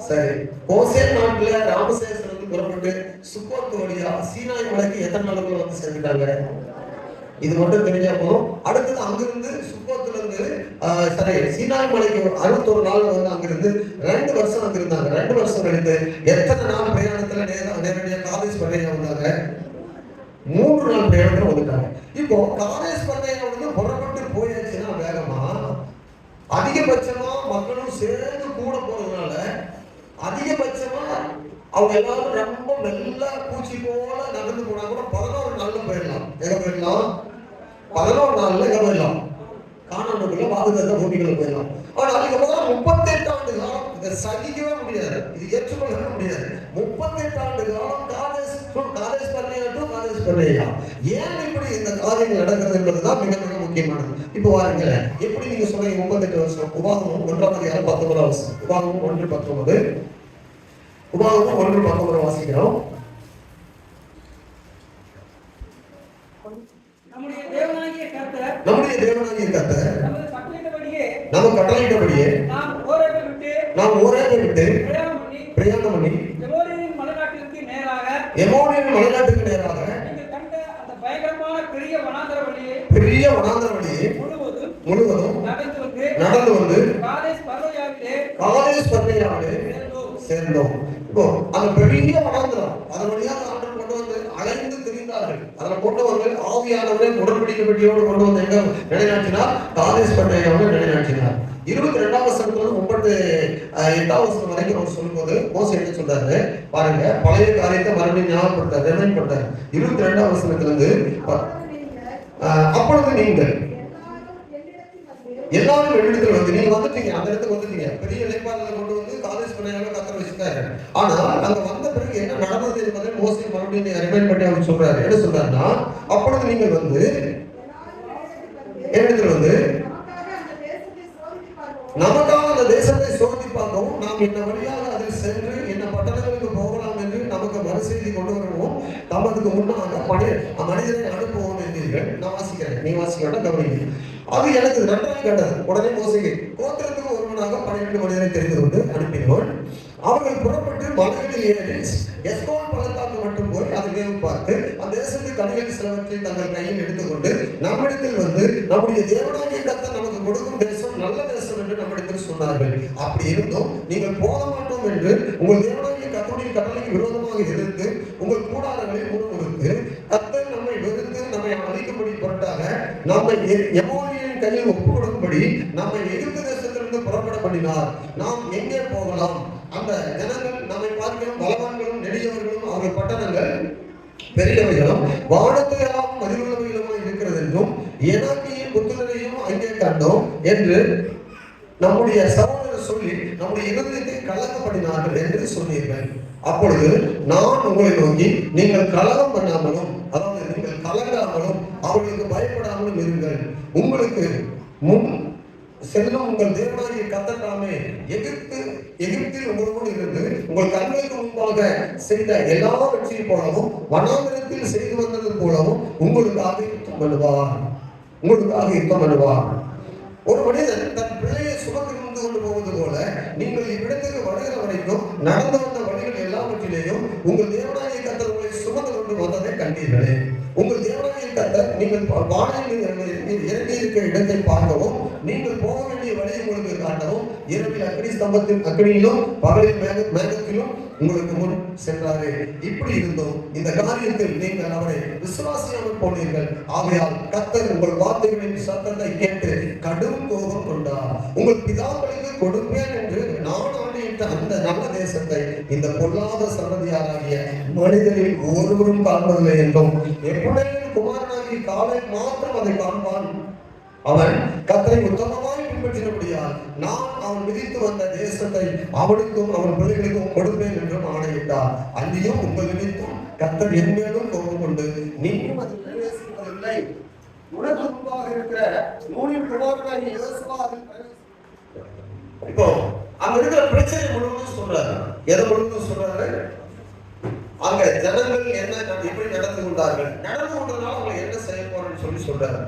சரி, கோசேன் நாட்டுல ராமசேஸ்ல இருந்து புறப்பட்டு சுக்கோத் வழியா சீனாய் மலைக்கு எத்தனை நாளுக்குள்ள வந்து சேர்ந்துட்டாங்க? இது மட்டும் தெரிஞ்சா போதும். அடுத்தது அங்கிருந்து சுக்கோத்துல இருந்து சீனாய் மலைக்கு 61 நாள் வந்து அங்கிருந்து 2 வருஷம் அங்கிருந்தாங்க. 2 வருஷம் கழித்து எத்தனை நாள் பிரயாணத்துல நேரடியாக காதேஸ் பண்ணையா வந்தாங்க? 3 நாள் பிரயாணத்துல வந்துட்டாங்க. இப்போ காதேஸ் பண்ணையா வந்து புறப்பட்டு போயாச்சுன்னா வேகமா அதிகபட்சமா மக்களும் சேர்ந்து கூட போறதுனால அதிகபட்சமா அவங்க எல்லாரும் ரொம்ப மெல்ல பூச்சி போல நடந்து போனா கூட 11 நாள்ல போயிடலாம். எங்க போயிடலாம்? 11 நாள்ல எங்க போயிடலாம்? காணாமக்குள்ள பாதுகாத்த பூமிகளை போயிடலாம். ஆனா அதுக்கப்புறம் 38 ஆண்டு காலம் இதை சகிக்கவே முடியாது, இது ஏற்றுக்கொள்ளவே முடியாது. 38 ஆண்டு காலம் காதேஸ் பண்ணையா. ஏன் இப்படி இந்த காரியங்கள் நடக்கிறது என்பதுதான் மிக மிக முக்கியமானது. இப்போ வாருங்க, எப்படி நீங்க சொன்னீங்க 38 வருஷம். உபாகமம் 1ஆம் அதிகாரம் 19ஆம் வசனம். உபாகமம் 1:19. உபாகமம் 1:19 வாசிக்கிறோம். நம்முடைய தேவனாகிய கர்த்தர் நம்ம கட்டளையிட்டபடியே நாம் ஓரேபை விட்டு பிரயாணம் பண்ணி எமோரியரின் மலைநாட்டுக்கு நேராக பெரிய வனாந்தர வழியை முழுவதும் நடந்து வந்து காதேஸ் பர்னேயாவிலே சேர்ந்தோம். இப்போ அந்த பெரிய வனாந்தரம் அதன் வழியாக ஆண்டவர் கொண்டு வந்து அலைந்து திரிந்தார்கள். அதில் கொண்டவர்கள் ஆவியானவரை உடன்படிக்கையோடு கொண்டு வந்து எங்க நிலைநாட்டினார்? காதேஸ் பர்னேயாவிலே நிலைநாட்டினார். 22ஆம் வசனத்துல 38ஆம் வசனம் வரைக்கும் அவர் சொல்லும்போது மோசே என்ன சொல்றாரு பாருங்க. பழைய காரியத்தை மறுபடியும் ஞாபகப்படுத்தார், ரிமைண்ட் பண்றாரு. 22ஆம் வசனத்துல இருந்து அப்பொழுது நீங்கள் எல்லாரும் என்னிடத்தில் வந்து, நீங்க வந்துட்டீங்க, அந்த இடத்துக்கு வந்துட்டீங்க, பெரிய இளைப்பாறுதலை கொண்டு வந்து காலேஜ் பண்ணையாக கத்தர் வச்சுட்டாரு. ஆனா அங்க வந்த பிறகு என்ன நடந்தது என்பதை மோசே மறுபடியும் ரிமைண்ட் பண்ணி அவர் சொல்றாரு. என்ன சொல்றாருன்னா, அப்பொழுது நீங்கள் வந்து என்னிடத்தில் வந்து நமக்காக அந்த தேசத்தை சோதித்து பார்க்கவும், நாம் என்ன வழியாக அதில் சென்று என்ன பட்டணங்களுக்கு போகலாம் என்று நமக்கு மறுசெய்தி கொண்டு வருவோம், தமதுக்கு முன்னாக மனிதனை அனுப்புவோம் என்றீர்கள். நான் வாசிக்கிறேன், நீ வாசிக்கிறேன் கவனிங்க. அது எனக்கு நன்றாக கண்டது. உடனே மோசே கோத்திரத்துக்கு ஒருவனாக 12 மனிதரை தெரிந்து கொண்டு அனுப்பினோம். அவர்கள் புறப்பட்டு மலைகளில் ஏறி எஸ்கோல் பள்ளத்தாக்கு மட்டும் போய் அதை வேவு பார்த்து அந்த தேசத்து கனிகள் சிலவற்றை தங்கள் கையில் எடுத்துக்கொண்டு நம்மிடத்தில் வந்து, நம்முடைய தேவனாகிய கர்த்தர் நமக்கு கொடுக்கும் தேசம் நல்ல தேசம் என்று நம்மிடத்தில் சொன்னார்கள். அப்படி இருந்தும் நீங்கள் போக மாட்டோம் என்று உங்கள் தேவனாகிய கர்த்தருடைய கட்டளைக்கு விரோதமாக எதிர்த்து உங்கள் கூடாரங்களில் முறுமுறுத்து, கர்த்தர் நம்மை வெறுத்து நம்மை அழிக்கும்படி பொருட்டாக நம்மை எமோரியரின் கையில் ஒப்புக்கொடுக்கும்படி நம்மை எகிப்து தேசத்திலிருந்து புறப்பட பண்ணினார். நாம் எங்கே போகலாம்? அந்த ஜனங்கள் நம்மை பார்க்கிறோம், பலவான்களும் நெடியவர்களும் அவர்கள் பட்டணங்கள் பெரியவைகளும் வானத்தையெல்லாம் மதிலுள்ளவைகளும் இருக்கிறது என்றும் ஏனாக்கியின் புத்திரரையும் அங்கே கண்டோம் என்று நம்முடைய சகோதரர் சொல்லி நம்முடைய இருதயத்தை கலக்கப்படினார்கள் என்று சொன்னீர்கள். அப்பொழுது நான் உங்களை நோக்கி, நீங்கள் கலகம் பண்ணாமலும், அதாவது நீங்கள் கலங்காமலும் அவர்களுக்கு பயப்படாமலும் இருங்கள். உங்களுக்கு முன் செல்லும் உங்கள் தேவனாகிய கர்த்தர் தாமே எகிப்தில் உங்களோடு இருந்து உங்கள் கண்களுக்கு முன்பாக செய்த எல்லாவற்றையும் போலவும் வனாந்திரத்தில் செய்து வந்தது போலவும் உங்களுக்காக யுத்தம் பண்ணுவார். ஒரு மனிதன் தன் பிள்ளையை சுமந்து கொண்டு போவது போல நீங்கள் இவ்விடத்துக்கு வருகிற வரைக்கும் நடந்து வந்த வழிகள் எல்லாவற்றிலேயும் உங்கள் தேவனாகிய கர்த்தர் உங்களை சுமந்து கொண்டு வந்ததை கண்டீர்களே. உங்கள் தேவனாகிய கர்த்தர் நீங்கள் வானில் இறங்கி இருக்கிற இடத்தை பார்க்கவும், நீங்கள் போக வேண்டிய வழியை உங்களுக்கு காட்டவும், இரவில் அக்னி ஸ்தம்பத்தின் அக்னியிலும் பகலில் மேகத்திலும் உங்களுக்கு முன் சென்றாரே. இப்படி இருந்தோம் இந்த காரியத்தில் நீங்கள் அவரை விசுவாசியாமல் போனீர்கள். ஆகையால் கர்த்தர் உங்கள் வார்த்தைகளின் சத்தத்தை கேட்டு கடும் கோபம் கொண்டார். உங்கள் பிதாக்களுக்கு கொடுப்பேன் என்று நான் ஆணையிட்ட அந்த நல்ல தேசத்தை இந்த பொல்லாத சந்ததியாராகிய மனிதரில் ஒருவரும் காண்பதில்லை என்றும், எப்பொழுதும் குமாரனாகிய காலை மாத்திரம் அதை காண்பான். அவன் கர்த்தரை உத்தமமாய் பின்பற்றினபடியால் நான் அவன் விதித்து வந்த தேசத்தை அவனுக்கும் அவன் பிள்ளைகளுக்கும் கொடுப்பேன் என்றும் ஆணையிட்டார். அன்றியும் உங்கள் நிமித்தம் கர்த்தர் என் மேலும் கோபம் கொண்டு நீயும் அதில் பிரவேசிப்பதில்லை. உனக்கு முன்பாக இருக்கிற நூனின் குமாரனாகிய யோசுவா அதில் இப்போ அங்க இருக்கிற பிரச்சனை முழுவதும் சொல்றாரு. எதை முழுவதும் சொல்றாரு? அங்க ஜனங்கள் என்ன எப்படி நடந்து கொண்டார்கள், நடந்து கொண்டதுனால அவங்க என்ன செய்ய போறேன்னு சொல்லி சொல்றாரு.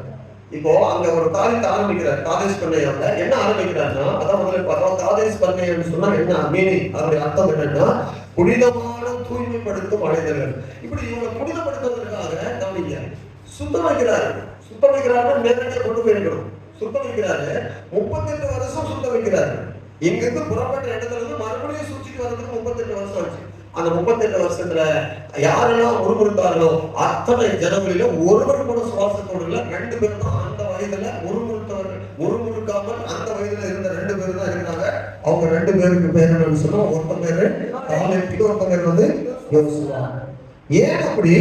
இப்போ அங்க ஒரு காரியத்தை ஆரம்பிக்கிறார். காதேஸ் பண்ணையால என்ன ஆரம்பிக்கிறார்னா, அதான் முதல்ல பார்த்தோம். காதேஸ் பண்ணைன்னு சொன்னா என்ன மீனிங், அதனுடைய அர்த்தம் என்னன்னா புனிதமான தூய்மைப்படுத்தும் அடைதல்கள். இப்படி இவங்களை புனிதப்படுத்துவதற்காக கவனிங்க, சுத்தம் வைக்கிறாரு. சுத்தம் வைக்கிறாருன்னா நேரடியாக கொண்டு போயிருக்கணும். சுத்தம் வைக்கிறாரு, 38 வருஷம் சுத்தம் வைக்கிறாரு. இங்கிருந்து புறப்பட்ட இடத்துல இருந்து மறுபடியும் சுற்றிட்டு வர்றதுக்கு 38 வருஷம் ஆச்சு. அந்த 38 வருஷத்துல யாரெல்லாம் முறுமுறுத்தார்களோ அத்தனை ஜனங்களிலும் ஒருவர் கூட சுவாசத்தோடு இல்ல, 2 பேர் தான் அந்த வயதுல முறுமுறுக்காமல் அந்த வயதுல இருந்த 2 பேர் தான் இருந்தாங்க. அவங்க 2 பேருக்கு பேர் என்னன்னு சொன்னா, ஒருத்தன் பேரு காலேப், ஒருத்தன் பேர் வந்து யோசுவா. ஏன் அப்படி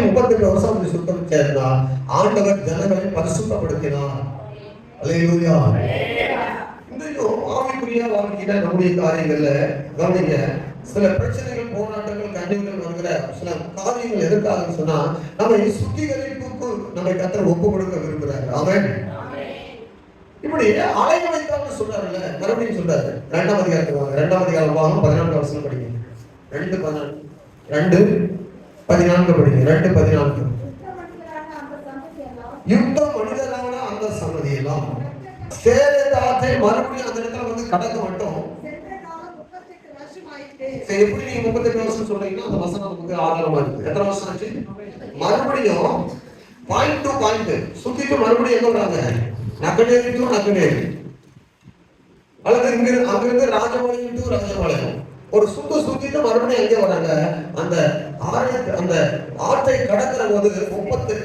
38 வருஷம் அப்படி சுத்தம் வச்சாருன்னா, ஆண்டவர் ஜனங்களை பரிசுத்தப்படுத்தினார். அல்லேலூயா. இன்றைக்கும் ஆவிக்குரிய வாழ்க்கையில நம்முடைய காரியங்கள்ல கவனிங்க, சில பிரச்சனைகள், போராட்டங்கள், கண்ணீர்கள் வருகிற சில காரியங்கள் எதற்காக சொன்னா, நம்ம சுத்திகரிப்புக்கு நம்ம கர்த்தர் ஒப்பு கொடுக்க விரும்புறாரு. ஆமென். இப்படி அலைய வைத்தான்னு சொல்றாருல்ல, மறுபடியும் சொல்றாரு. 2ஆம் அதிகாரத்துக்கு வாங்க. 2ஆம் அதிகாரம் வாங்க, 14 வசனம் படிங்க. 2:14 படிங்க. 2:14. யுத்த மனிதரான அந்த சந்ததி எல்லாம் சேரத்தை மறுபடியும் அந்த இடத்துல வந்து கடக்க மட்டும் எப்படி நீங்க 38 வருஷம் சொல்றீங்கன்னா அந்த வசனம் நமக்கு ஆதாரமா இருக்கு. எத்தனை வருஷம் ஆச்சு? மறுபடியும் பாயிண்ட் டு பாயிண்ட் சுத்திட்டு மறுபடியும் எங்க வராங்க? நக்கனேரி டு நக்கனேரி, அல்லது அங்கிருந்து ராஜபாளையம் டு ராஜபாளையம். ஒரு சுத்திட்டு மறுபடியும் எங்க வராங்க? அந்த ஆற்றை கடக்கிற போது 38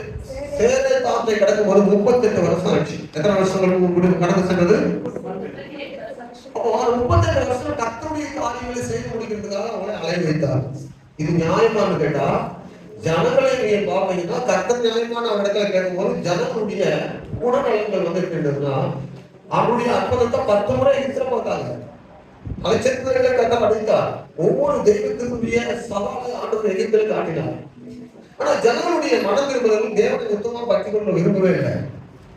சேரத் ஆற்றை கடக்கும் போது 38 வருஷம் ஆச்சு. எத்தனை வருஷங்களுக்கு கடந்து சென்றது? அப்போ 38 வருஷம் கர்த்தருடைய காரியங்களை செய்து முடிக்கிறதுக்காக அவங்களை அலைய வைத்தார். இது நியாயமானு கேட்டா, ஜனங்களை நீங்க பாப்பீங்கன்னா கர்த்தர் நியாயமான இடத்துல கேட்கும்போது ஜனங்களுடைய குணநலங்கள் வந்து எப்படின்னா அவருடைய அற்புதத்தை 10 முறை இருக்கிற பார்த்தாங்க. அமைச்சர்களை கர்த்தர் அடைத்தார். ஒவ்வொரு தெய்வத்தினுடைய சவாலை ஆண்டவர் எகிப்தில் காட்டினார். ஆனா ஜனங்களுடைய மனம் திரும்புதலும் தேவனை உத்தமமா பற்றி கொண்டு விரும்பவே இல்லை.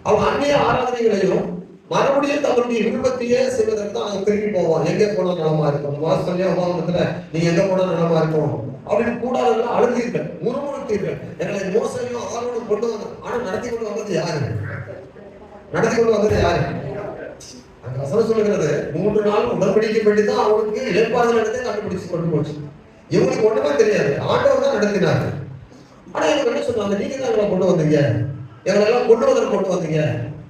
அவங்க அந்நிய ஆராதனைகளையும் மறுபடியும் தன்னுடைய விருப்பத்தையே செய்வதற்கு தான் அவங்க திரும்பி போவான். எங்க போனா நலமா இருக்கும், வாசல்லையோ உபாகமத்துல நீங்க எங்க போனா நலமா இருக்கும் அப்படின்னு கூடாதெல்லாம் அழுந்தீர்கள், முறுமுறுத்தீர்கள். எங்களை மோசையும் ஆரோனும் கொண்டு வந்து, ஆனா நடத்தி கொண்டு வந்தது யாரு? நடத்தி கொண்டு வந்தது யாரு? அந்த வசனம் சொல்லுகிறது 3 நாள் உடன்படிக்கை பண்ணி தான் அவனுக்கு இழைப்பாத இடத்தை கண்டுபிடிச்சு கொண்டு போச்சு. இவங்களுக்கு ஒண்ணுமே தெரியாது, ஆண்டவர் தான் நடத்தினாரு. ஆனா இவங்க என்ன சொன்னாங்க, நீங்க தான் எங்களை கொண்டு வந்தீங்க, எங்களை எல்லாம் கொண்டு வந்தீங்க,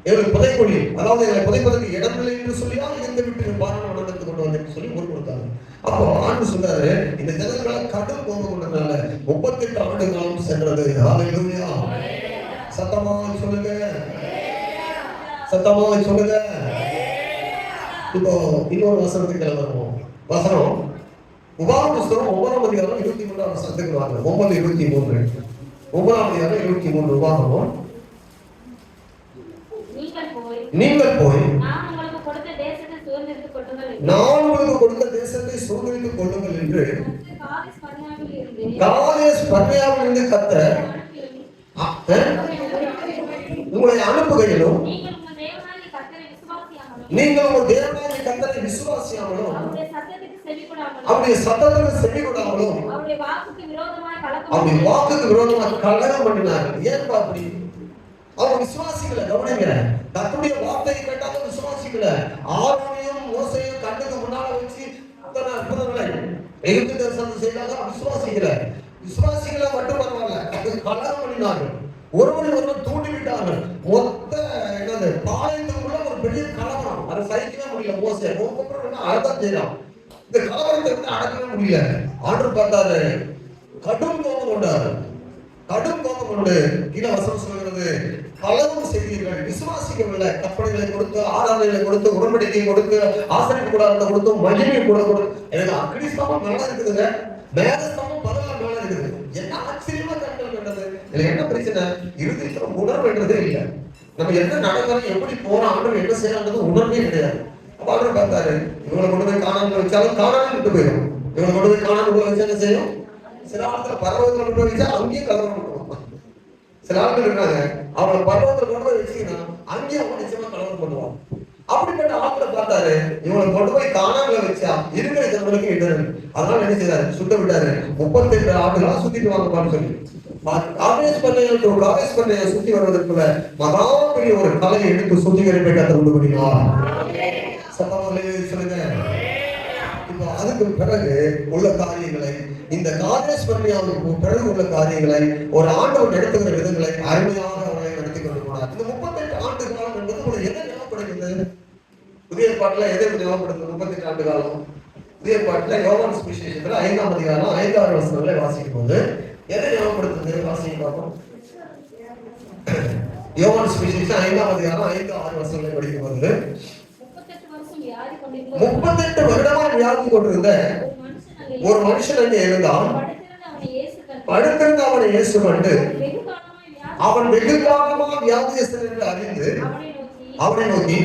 எங்களுக்கு புதைக்குழி, அதாவது எங்களை புதைப்பதற்கு இடம் இல்லை என்று சொல்லியா இந்த வீட்டுக்கு பாராள மண்டலத்துக்கு கொண்டு வந்து சொல்லி ஊர் கொடுத்தாங்க. அப்போ ஆண்டு சொன்னாரு, இந்த ஜனங்களை கடும் கோபம் கொண்டதுனால 38 ஆண்டு காலம் சென்றது. ஹல்லேலூயா. சத்தமா சொல்லுங்க, சத்தமா சொல்லுங்க. இப்போ இன்னொரு வசனத்துக்கு வருவோம். வசனம் உபாகம புஸ்தகம் 9ஆம் அதிகாரம் 23ஆம் வசனத்துக்கு வாங்க. 9:23. 9ஆம் அதிகாரம் 23 உபாகமம். நீங்கள் போய் நான் உங்களுக்கு கொடுத்த தேசத்தை சுதந்தரித்துக் கொள்ளுங்கள் என்று காதேஸ் பர்னேயாவிலிருந்து கர்த்தர் உங்களை அனுப்புகையிலும் நீங்கள் உங்கள் தேவனாகிய கர்த்தரை விசுவாசியாமலும் அவருடைய சத்தத்துக்கு செவிகொடாமலும் அவருடைய வாக்குக்கு விரோதமாக கலகம் பண்ணினார்கள். ஏன் அப்படி? அவங்க விசுவாசிக்கல. கவனிங்க, கர்த்தருடைய வார்த்தையை கேட்டாங்க, விசுவாசிக்கல. ஆரோனையும் மோசையும் கண்ணுக்கு முன்னால வச்சு அத்தனை அற்புதங்களை எகிப்து தரிசனம் செய்தாங்க, விசுவாசிக்கல. விசுவாசிக்கல மட்டும் பரவாயில்ல, அது கலகம் பண்ணினார்கள், ஒருவர் தூண்டி விட்டார்கள். மொத்த என்னது பாளையத்துக்குள்ள ஒரு பெரிய கலவரம், அதை சகிக்கவே முடியல. மோசை அதான் செய்யலாம், இந்த கலவரத்தை வந்து அடக்கவே முடியல. ஆண்டவர் பார்த்தாரு, கடும் கோபம் கொண்டாரு. கடும் கோபம் கொண்டு கீழே வசனம் சொல்கிறது, கலகம் செய்தீர்கள், விசுவாசிக்கவில்லை. கற்பனைகளை கொடுத்து, ஆராதனைகளை கொடுத்து, உடன்படிக்கையை கொடுத்து, ஆசரிப்பு கூடாரத்தை கொடுத்து, மகிமை கூட கொடுத்து, எனக்கு அக்னி ஸ்தம்பம் நல்லா இருக்குதுங்க, மேக ஸ்தம்பம் 16 மேல இருக்குது. என்ன ஆச்சரியமா கண்கள் கண்டது. இதுல என்ன பிரச்சனை? இறுதியில உணர்வுன்றதே இல்லை. நம்ம என்ன நடக்கிறோம், எப்படி போறோம், ஆண்டவர் என்ன செய்யறாங்கிறது உணர்வே கிடையாது. அப்ப ஆண்டவர் பார்த்தாரு, இவங்களை கொண்டு போய் காணாமல் வச்சாலும் காணாமல் விட்டு போயிடும். இவங்களை கொண்டு போய் காணாமல் வச்சா என்ன செய்யும்? சில ஆட்கள் பர்வதத்தில் கொண்டு போய் வச்சா அங்கேயும் கலவரம் பண்ணுவாங்க. சில ஆட்கள் இருக்காங்க, அவங்களை பர்வதத்தில் கொண்டு போய் வச்சீங்கன்னா அங்கேயும் அவங்க நிச்சயமா கலவரம் பண்ணுவாங்க. அப்படிப்பட்ட ஆட்களை பார்த்தாரு, இவங்களை கொண்டு போய் காணாமல வச்சா இருக்கிற ஜனங்களுக்கு விட்டாரு. அதனால என்ன செய்தாரு? சுத்த விட்டாரு. 38 ஆண்டுகளா சுத்திட்டு வாங்கப்பான்னு சொல்லி காங்கிரஸ் பண்ணையை சுத்தி வருவதற்குள்ள மகா பெரிய ஒரு கலையை எடுத்து சுத்திகரிப்பை கத்த கொண்டு முடியுமா? சத்தமாக சொல்லுங்க. இப்போ அதுக்கு பிறகு உள்ள காரியங்களை, இந்த காங்கிரஸ் பண்ணையாவுக்கு பிறகு உள்ள காரியங்களை, ஒரு ஆண்டவர் நடத்துகிற விதங்களை அருமையாக அவரை நடத்தி கொண்டு போனார். இந்த 38 ஆண்டு காலம் என்பது உங்களுக்கு எதை ஞாபகப்படுகிறது? புதிய பாட்டுல எதை ஞாபகப்படுத்துது? 38 ஆண்டு காலம் புதிய பாட்டுல யோவான் சுவிசேஷத்துல 5ஆம் அதிகாரம் 5-6 வசனங்களை வாசிக்கும் போது எதை ஞாபகப்படுத்துது? வாசிக்க பார்ப்போம். யோவான் சுவிசேஷம் 5ஆம் அதிகாரம் 5-6 வசனங்களை படிக்கும் போது 38 வருடமா வியாதி கொண்டிருந்த ஒரு மனுஷன் அங்கே இருந்தான். படுத்திருந்த அவனை இயேசு கண்டு அவன் வெகு காலமா வியாதியஸ்தன் என்று அறிந்து அவனை நோக்கி,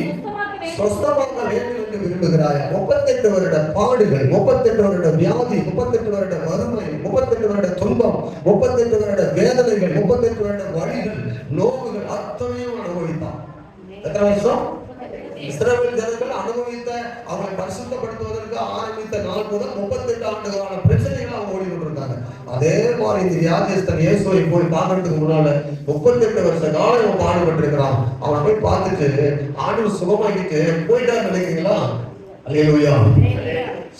சொஸ்தமாக வேண்டும் என்று விரும்புகிறாயா? 38 வருட பாடுகள், 38 வருட வியாதி, 38 வருட வறுமை, 38 வருட துன்பம், 38 வருட வேதனைகள், 38 வருட வழிகள், நோவுகள் அத்தனையும் அனுபவித்தான். எத்தனை வருஷம்? இஸ்ரவேல் ஜனங்கள் அனுபவித்த, அவங்களை பரிசுத்தப்படுத்துவதற்கு ஆரம்பித்த நாள் முதல் 38 ஆண்டுகளான பிரச்சனைகளை அவங்க ஓடி கொண்டிருந்தாங்க. அதே மாதிரி இந்த வியாதியஸ்தன் இயேசுவை போய் பார்க்கறதுக்கு முன்னால 38 வருஷ காலம் அவன் பாடுபட்டிருக்கிறான். அவனை போய் பார்த்துட்டு ஆண்டவர் சுகமாக்கிட்டு போயிட்டான்னு நினைக்கிறீங்களா? அல்லேலூயா.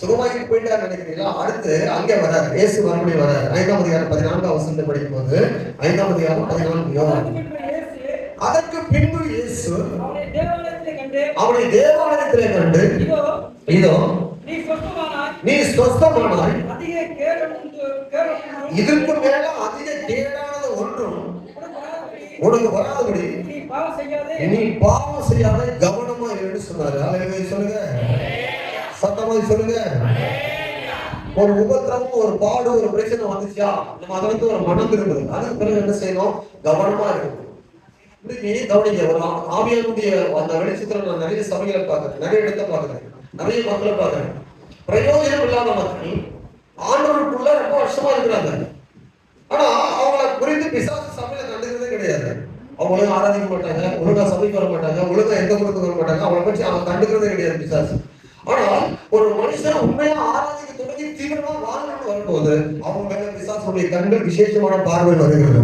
சுகமாக்கிட்டு போயிட்டான்னு நினைக்கிறீங்களா? அடுத்து அங்கே வராரு, இயேசு மறுபடியும் வராரு. 5ஆம் அதிகாரம் 14ஆம் வசனத்தை படிக்கும் போது 5ஆம் அதிகாரம் 14 அதற்கு பின்பு இயேசு அவனை தேவாலயத்திலே கண்டு, இதோ நீ சொஸ்தமானாய், இதற்கு மேல அதிக கேடானது ஒன்றும் உனக்கு வராதபடி நீ பாவம் செய்யாத கவனமா இருந்து சொன்னாரு. அல்லேலூயா சொல்லுங்க, சத்தமா சொல்லுங்க. ஒரு உபத்திரமும் ஒரு பாடு ஒரு பிரச்சனை வந்துச்சா நம்ம அதை வந்து ஒரு மனம் இருந்தது. அதுக்கு பிறகு என்ன செய்யணும்? கவனமா இருக்கணும். இன்னைக்கு கவனிங்க, ஒரு ஆவியானுடைய அந்த வெளிச்சத்துல நான் நிறைய சபைகளை பார்க்கிறேன், நிறைய இடத்தை பார்க்கிறேன், நிறைய மக்களை பார்க்கிறேன். பிரயோஜனம் இல்லாத மக்கள் ஆண்டவருக்குள்ள ரொம்ப வருஷமா இருக்கிறாங்க. ஆனா அவங்களை குறித்து பிசாசு சபையில கண்டுக்கிறதே கிடையாது. அவங்க ஒழுங்கா ஆராதிக்க மாட்டாங்க, ஒழுங்கா சபைக்கு வர மாட்டாங்க, ஒழுங்கா எந்த குடும்பத்துக்கு வர மாட்டாங்க. அவங்களை பற்றி அவன் கண்டுக்கிறதே கிடையாது பிசாசு. ஆனால் ஒரு மனுஷன் உண்மையா ஆராதிக்க தொடங்கி தீவிரமா வாழ்ந்து வரும்போது அவங்க மேல பிசாசுடைய கண்கள் விசேஷமான பார்வை வருகிறது.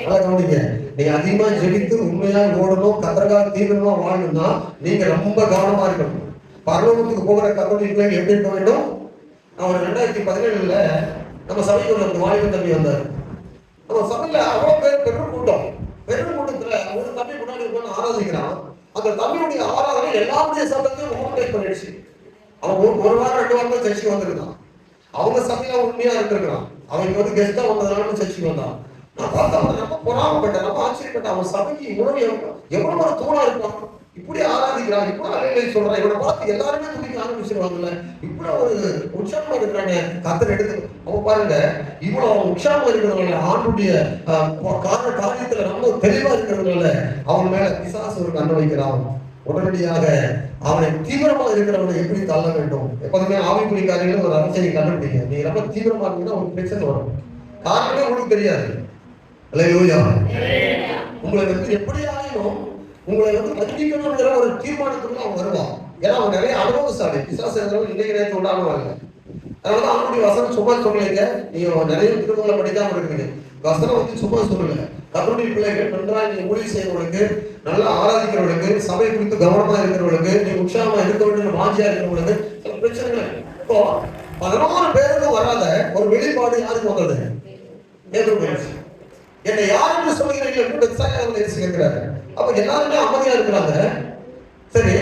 நல்லா கவனிங்க, நீங்க அதிகமா ஜெபித்து உண்மையா ஓடணும், கத்தருக்காக தீவிரமா வாழணும்னா நீங்க ரொம்ப கவனமா இருக்கணும். பரலோகத்துக்கு போகிற கத்தோலிக்க பிள்ளைங்க எப்படி இருக்க வேண்டும்? நான் ஒரு 2017 நம்ம சபைக்கு ஒரு வாலிப தம்பி வந்தார். நம்ம சபையில அவ்வளவு பேர் பெரும் கூட்டத்துல ஒரு தம்பி முன்னாடி இருக்கான்னு ஆராதிக்கிறான். அந்த தம்பியுடைய ஆராதனை எல்லாருடைய சபைக்கும் ஓவர்டேக் பண்ணிடுச்சு. அவன் ஒரு வாரம் 2 வாரம் தான் சர்ச்சைக்கு வந்திருக்கான். அவங்க சபையில உண்மையா இருந்திருக்கான். அவங்க வந்து கெஸ்டா வந்ததுனால சர்ச்சைக்கு வந்தான். நான் பார்த்தா அவன் ரொம்ப பொறாமப்பட்டேன், ரொம்ப ஆச்சரியப்பட்டேன். அவன் சபைக்கு எவ்வளவு ஒரு தூணா இருக்கான், இப்படி ஆராதிக்கிறான், இப்படி அலைகளை சொல்றான். இவனை பார்த்து எல்லாருமே துணிக்க ஆரம்பிச்சிருவாங்கல்ல, இப்படி ஒரு உற்சாகமா இருக்கிறாங்க. கத்தர் எடுத்து அவன் பாருங்க, இவ்வளவு உற்சாகமா இருக்கிறவங்க ஆண்டுடைய காரியத்துல ரொம்ப தெளிவா இருக்கிறவங்கள அவன் மேல பிசாசு ஒரு கண்ணு வைக்கிறான். உடனடியாக அவனை தீவிரமா இருக்கிறவனை எப்படி தள்ள வேண்டும்? எப்போதுமே ஆவிக்குரிய காரியங்களும் ஒரு அரசியலை கண்டுபிடிங்க. நீங்க ரொம்ப தீவிரமா இருந்தீங்கன்னா உங்களுக்கு பிரச்சனை வரும். காரணமே உங்களுக்கு தெரியாது. அல்லேலூயா. உங்களை வந்து எப்படி ஆயினும் உங்களை வந்து மதிக்கணுங்கிற ஒரு தீர்மானத்துக்கு அவன் வருவான். ஏன்னா அவன் நிறைய அனுபவசாலி. பிசாசு இன்னைக்கு நேரத்தை உண்டாடுவாங்க. அதனால அவனுடைய வசனம் சும்மா சொல்லலைங்க. நீங்க நிறைய திருமணங்களை படிக்காம இருக்கீங்க. வசனம் வந்து சும்மா சொல்லல. கத்தருடைய பிள்ளைகள் நன்றாக நீங்க ஊழியம் செய்யறவங்களுக்கு, நல்லா ஆராதிக்கிறவங்களுக்கு, சபை குறித்து கவனமா இருக்கிறவங்களுக்கு, நீ உற்சாகமா இருக்க வேண்டும் வாஞ்சியா இருக்கிறவங்களுக்கு சில பிரச்சனைகள். இப்போ 11 பேருக்கு வராத ஒரு வெளிப்பாடு யாருக்கு வந்தது? என்னை யார் என்று சொல்லுகிறீர்கள் கேட்கிறாரு. அப்ப எல்லாருமே அமைதியா இருக்கிறாங்க. சரி,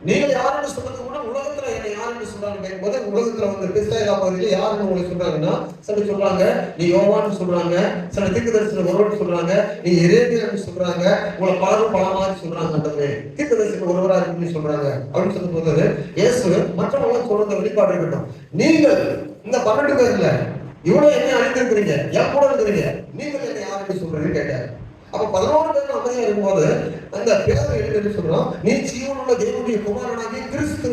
நீங்கள் யார் என்று சொல்றது கூட உலகத்துல என்னை யார் என்று சொல்றாங்க கேட்கும்போது, உலகத்துல வந்து பெஸ்டாயிலா பகுதியில யாருன்னு உங்களுக்கு சொல்றாங்கன்னா, சில சொல்றாங்க நீ யோவான்னு சொல்றாங்க, சில தீர்க்கதரிசனம் ஒருவன் சொல்றாங்க, நீ எரேமியான்னு சொல்றாங்க, உங்களை பலரும் பல மாதிரி சொல்றாங்க, தீர்க்கதரிசனம் ஒருவரா இருக்குன்னு சொல்றாங்க அப்படின்னு சொல்லும் போது இயேசு மற்றவங்க சொல்றத வெளிப்பாடு இருக்கட்டும். நீங்கள் இந்த 12 பேர்ல இவ்வளவு என்ன அழைத்திருக்கிறீங்க, என் கூட இருக்கிறீங்க, நீங்கள் என்ன யாருன்னு சொல்றீங்க கேட்டார். அப்ப 11 பேர் அமைதியா இருக்கும்போது அந்த பேரை எழுதி சொல்றான், நீ ஜீவனுள்ள தேவனுடைய குமாரனாகிய கிறிஸ்து.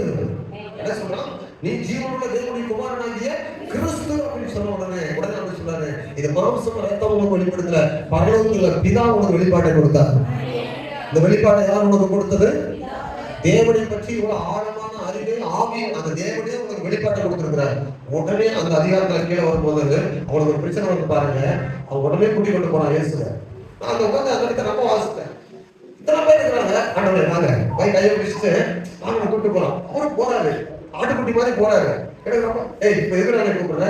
என்ன சொல்றான்? நீ ஜீவனுள்ள தேவனுடைய குமாரனாகிய கிறிஸ்து அப்படின்னு சொன்ன உடனே அப்படி சொல்றாரு, இது மாம்சம் ரத்தம் உனக்கு வெளிப்படுத்தல, பரலோகத்துல பிதா உனக்கு வெளிப்பாட்டை கொடுத்தார். இந்த வெளிப்பாட்டை யார் உனக்கு கொடுத்தது? தேவனை பற்றி இவ்வளவு ஆழமான அறிவே ஆவி அந்த தேவனே உங்களுக்கு வெளிப்பாட்டை கொடுத்திருக்கிறார். உடனே அந்த அதிகாரத்துல கீழே வரும்போது அவங்களுக்கு ஒரு பிரச்சனை வந்து பாருங்க. அவங்க உடனே கூட்டி கொண்டு போறான் இயேசுவை. நான் அந்த உட்காந்து அந்த இடத்த ரொம்ப வாசித்தேன். இத்தனை பேர் இருக்கிறாங்க. ஆண்டவரே வாங்க, கையை பிடிச்சிட்டு வாங்க கூப்பிட்டு போறோம். அவரு போறாரு, ஆட்டுக்குட்டி மாதிரி போறாரு. எனக்கு ரொம்ப இப்ப எதிரான கூப்பிடுற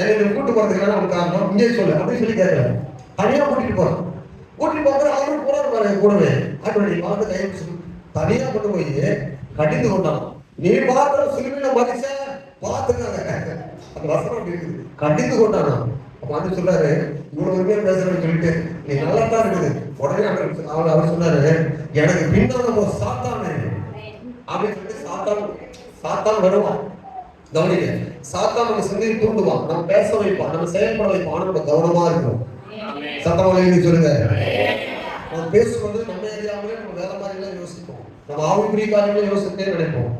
என்னை கூட்டு போறதுக்கு என்ன காரணம் இங்கே சொல்லு அப்படின்னு சொல்லி கேட்கிறேன். தனியா கூட்டிட்டு போறோம். கூட்டிட்டு போகிற அவரும் போறாரு பாருங்க கூடவே. ஆட்டோடி பார்த்து கையை பிடிச்சி தனியா கொண்டு போய் கடிந்து கொண்டான். நீ பார்க்கிற சிலுவையில மனுஷ பார்த்துக்காங்க அந்த வசனம் அப்படி இருக்குது. கடிந்து கொண்டானா. அப்ப வந்து சொல்றாரு, இவ்வளவு உண்மையா பேசுறேன்னு சொல்லிட்டு நீ நல்லா தான் இருக்குது. உடனே அவர் சொன்னாரு, எனக்கு பின்னால சாத்தானே அப்படின்னு சொல்லிட்டு சாத்தான் வருவான். கவனிங்க, சாத்தான் நம்ம சிந்தனை தூண்டுவான், நம்ம பேச வைப்பான், நம்ம செயல்பட வைப்பான். நம்ம கவனமா இருக்கணும். சத்தமாக சொல்லுங்க. நம்ம பேசும்போது நம்ம ஏரியாவிலே நம்ம வேற மாதிரி எல்லாம் யோசிப்போம், நம்ம ஆவிக்குரிய காரியங்களும் யோசித்தே நினைப்போம்.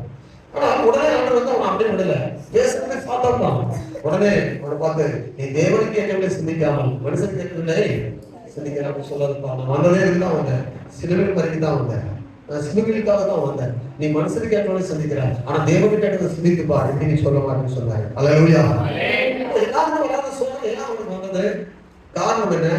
ஆனா உடனே அவர் வந்து அவன் அப்படியே விடல, பேசுறதே சாத்தான் தான். உடனே அவனை பார்த்து நீ தேவனுக்கு ஏற்றவில்லை சிந்திக்காமல் மனுஷனுக்கு ஏற்றவில்லை சிந்திக்கிறேன் அப்படின்னு சொல்லாதுப்பா. நான் வந்ததே இதுதான் வந்தேன், சிலுவையில் மறைக்கு தான் வந்தேன், நான் சிலுவைக்காக தான் வந்தேன். நீ மனுஷனுக்கு ஏற்றவனை சிந்திக்கிற, ஆனா தேவனுக்கு ஏற்றதை சிந்திக்குப்பா எப்படி நீ சொல்ல மாட்டேன்னு சொன்னாரு. அல்லேலூயா. எல்லாருமே வராத சோதனை எல்லாம் அவனுக்கு வந்தது. காரணம் என்ன?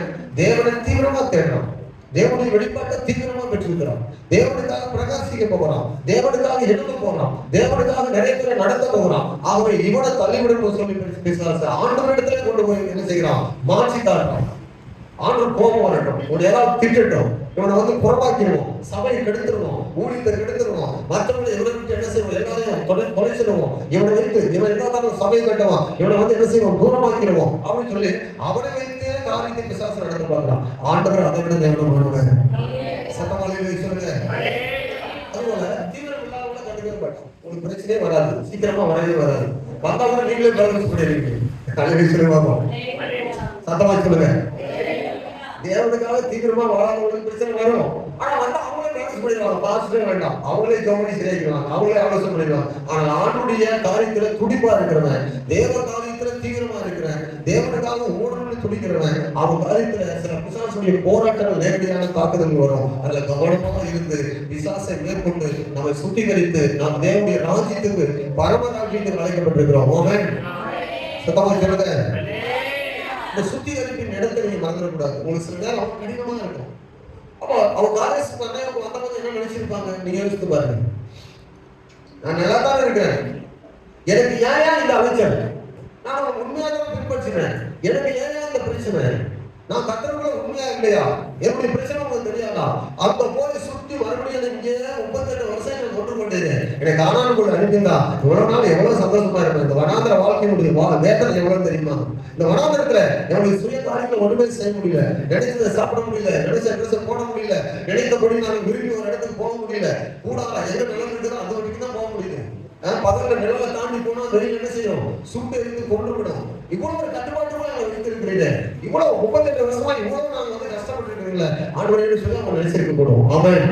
தேவனை தீவிரமா தேடுறான், தேவனுடைய வெளிப்பாட்டை தீவிரமா பெற்றிருக்கிறான், தேவனுக்காக பிரகாசிக்க போகிறான், தேவனுக்காக எழுத போகிறான், தேவனுக்காக நிறைய பேரை நடத்த போகிறான். ஆகவே இவனை தள்ளிவிடும் சொல்லி பேசுறாரு. ஆண்டவரிடத்துல கொண்டு போய் என்ன செய்கிறான்? மாற்றி காட்டுறான். ஆண்டவர் கோபம் வரட்டும், ஒரு ஏதாவது திட்டட்டும், இவனை வந்து புறமாக்கிடுவோம், சபையை கெடுத்துருவோம், ஊழியத்தை கெடுத்துருவோம், மற்றவங்களை இவனுக்கு என்ன செய்வோம்? எல்லாரையும் தொலைச்சிடுவோம், இவனை வைத்து இவன் என்ன சபையை கட்டுவான், இவனை வந்து என்ன செய்வோம்? தூரமாக்கிடுவோம் அப்படின்னு சொல்லி அவனை வைத்தே காரியத்தை பிசாசு நடத்த பார்க்கலாம். ஆண்டவர் அதை விட தேவனம் பண்ணுவாங்க. சட்டமாலையை சொல்லுங்க. அதுபோல தீவிரம் இல்லாத கண்டுக்க மாட்டோம். உங்களுக்கு பிரச்சனையே வராது, சீக்கிரமா வரவே வராது. வந்தா கூட நீங்களே பேலன்ஸ் பண்ணிடுவீங்க. கல்வி சொல்லுவாங்க, சத்தமா சொல்லுங்க. தேவனுக்காக தீவிரமா வாழாதவங்களுக்கு பிரச்சனை வரும். ஆனா வந்து அவங்களே பேலன்ஸ் பண்ணிடுவாங்க. பாஸ்டே வேண்டாம், அவங்களே ஜோமணி சரியாக்கிடுவாங்க, அவங்களே ஆலோசனை பண்ணிடுவாங்க. ஆனால் ஆண்டுடைய காரியத்துல துடிப்பா இருக்கிறவன், தேவ காரியத்துல தீவிரமா இருக்கிறவன், தேவனுக்காக ஓடணும்னு துடிக்கிறவன், அவன் காரியத்துல சில பிசாசுடைய போராட்டங்கள் நேரடியான தாக்குதல் வரும். அதுல கவனமாக இருந்து பிசாசை மேற்கொண்டு நம்மை சுத்திகரித்து நாம் தேவனுடைய ராஜ்யத்துக்கு பரம ராஜ்யத்துக்கு அழைக்கப்பட்டிருக்கிறோம். ஆமென். சத்தமா சொல்லுங்க. இந்த சுத்திகரிப்பின் இடத்தை நீங்க மறந்துடக்கூடாது. உங்களுக்கு சில நேரம் அவங்க கடினமா இருக்கும். அப்போ அவங்க காலேஜ் பண்ண வந்தவங்க என்ன நினைச்சிருப்பாங்க நீங்க யோசித்து பாருங்க. நான் நல்லா தான் இருக்கிறேன், எனக்கு ஏன் இந்த அலைச்சல், நான் உண்மையாக தான் பின்பற்றினேன், எனக்கு ஏன் இந்த பிரச்சனை, நான் கத்தருக்குள்ள உண்மையா இல்லையா, என்னுடைய பிரச்சனை உங்களுக்கு தெரியாதா, அந்த போய் சுத்தி மறுபடியும் இங்கே 38 வருஷம் எனக்கு கொண்டு கொண்டேன், எனக்கு ஆனாலும் அனுப்பிந்தா இவ்வளவு நாள் எவ்வளவு சந்தோஷமா இருப்பேன். இந்த வனாந்திர வாழ்க்கையினுடைய வேதனை எவ்வளவு தெரியுமா? இந்த வனாந்திரத்துல என்னுடைய சுய காரியங்களை ஒண்ணுமே செய்ய முடியல, நினைச்சதை சாப்பிட முடியல, நினைச்ச ட்ரெஸ் போட முடியல, நினைத்தபடி நான் விரும்பி ஒரு இடத்துக்கு போக முடியல, கூடாதா எங்க நிலம் இருக்குதோ அது வரைக்கும் தான் போக முடியுது. பகல்ல நிலவை தாண்டி போனா வெயில் என்ன செய்யும், சுட்டு எரிந்து கொண்டு விடும். இவ்வளவு ஒரு கட்டுப்பாட்டுமா வைத்திருக்கிறீங்க, இவ்வளவு 38 வருஷமா இவ்வளவு நாங்க வந்து கஷ்டப்பட்டு இருக்கிறீங்களா ஆண்டவரே சொல்லி அவங்க நினைச்சிருக்க கூடும். ஆமென்.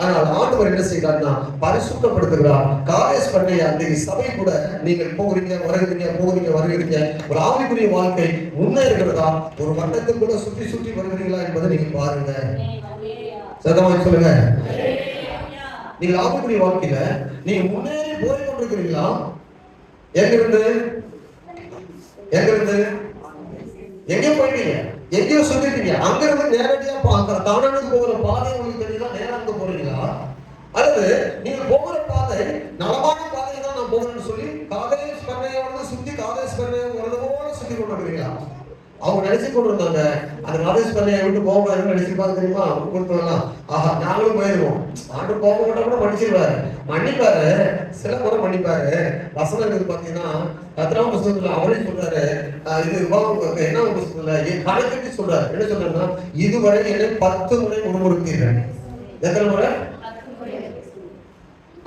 ஆனால் ஆண்டவர் என்ன செய்யறாருன்னா பரிசுத்தப்படுத்துகிறார். காலேஜ் பண்ணைய அந்த சபை கூட நீங்கள் போகிறீங்க வருகிறீங்க ஒரு ஆவிக்குரிய வாழ்க்கை முன்னேறுகிறதா, ஒரு வட்டத்தில் கூட சுற்றி சுற்றி வருகிறீங்களா என்பதை நீங்க பாருங்க. சத்தமா சொல்லுங்க. நீங்க ஆவிக்குரிய வாழ்க்கையில நீங்க முன்னேறி போய் கொண்டிருக்கிறீங்களா? எங்கிருந்து எங்கேயோ போயிட்டீங்க, எங்கேயோ சுத்திட்டீங்க, அங்க இருந்து நேரடியா கானானுக்கு போகிற பாதை உங்களுக்கு தெரியுதா, நேரம் அங்க போறீங்களா? அல்லது நீங்க போகிற பாதை நலமான பாதை தான் நான் போகிறேன்னு சொல்லி காலேஜ் பண்ணையோட சுத்தி காலேஜ் பண்ணையோட சுத்தி கொண்டு இருக்கிறீங்களா? அவங்க நினைச்சு கொண்டு இருந்தாங்க அந்த காலேஜ் பண்ணையை விட்டு போக நினைச்சிருப்பாங்க தெரியுமா? கொடுத்தோம்லாம் ஆஹா நாங்களும் போயிருவோம், ஆண்டு போக மாட்டா கூட மன்னிச்சிருவாரு, மன்னிப்பாரு, சில முறை மன்னிப்பாரு. வசனம் இருக்குது பாத்தீங்கன்னா 10ஆம் புத்தகத்துல அவரே சொல்றாரு, இது என்ன புத்தகத்துல கணக்கு சொல்றாரு, என்ன சொல்றாருன்னா இதுவரை என்னை 10 முறை முன்முறுத்தீர்கள். எத்தனை முறை?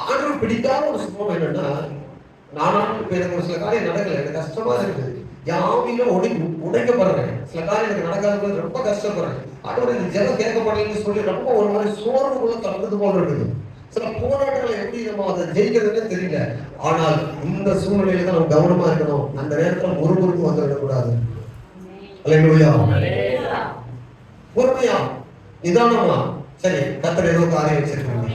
ஆண்டு பிடிக்காத ஒரு சுகம் என்னன்னா, நானும் எனக்கு சில காரியம் நடக்கல, எனக்கு கஷ்டமா இருக்குது, யாவில உடைக்கப்படுறேன், சில காரியம் எனக்கு நடக்காத ரொம்ப கஷ்டப்படுறேன், ஆண்டவரே இந்த ஜெபம் கேட்கப்படலன்னு சொல்லி ரொம்ப ஒரு மாதிரி சோர்வுக்குள்ள தள்ளது போல இருக்குது. சில போராட்டங்களை எப்படி நம்ம அதை ஜெயிக்கிறதுன்னு தெரியல. ஆனால் இந்த சூழ்நிலையில தான் நம்ம கவனமா இருக்கணும். அந்த நேரத்துல ஒருவருக்கும் வந்துவிடக்கூடாது. அல்லேலூயா. பொறுமையா நிதானமா, சரி கர்த்தர் ஏதோ காரியம் வச்சிருக்காங்க,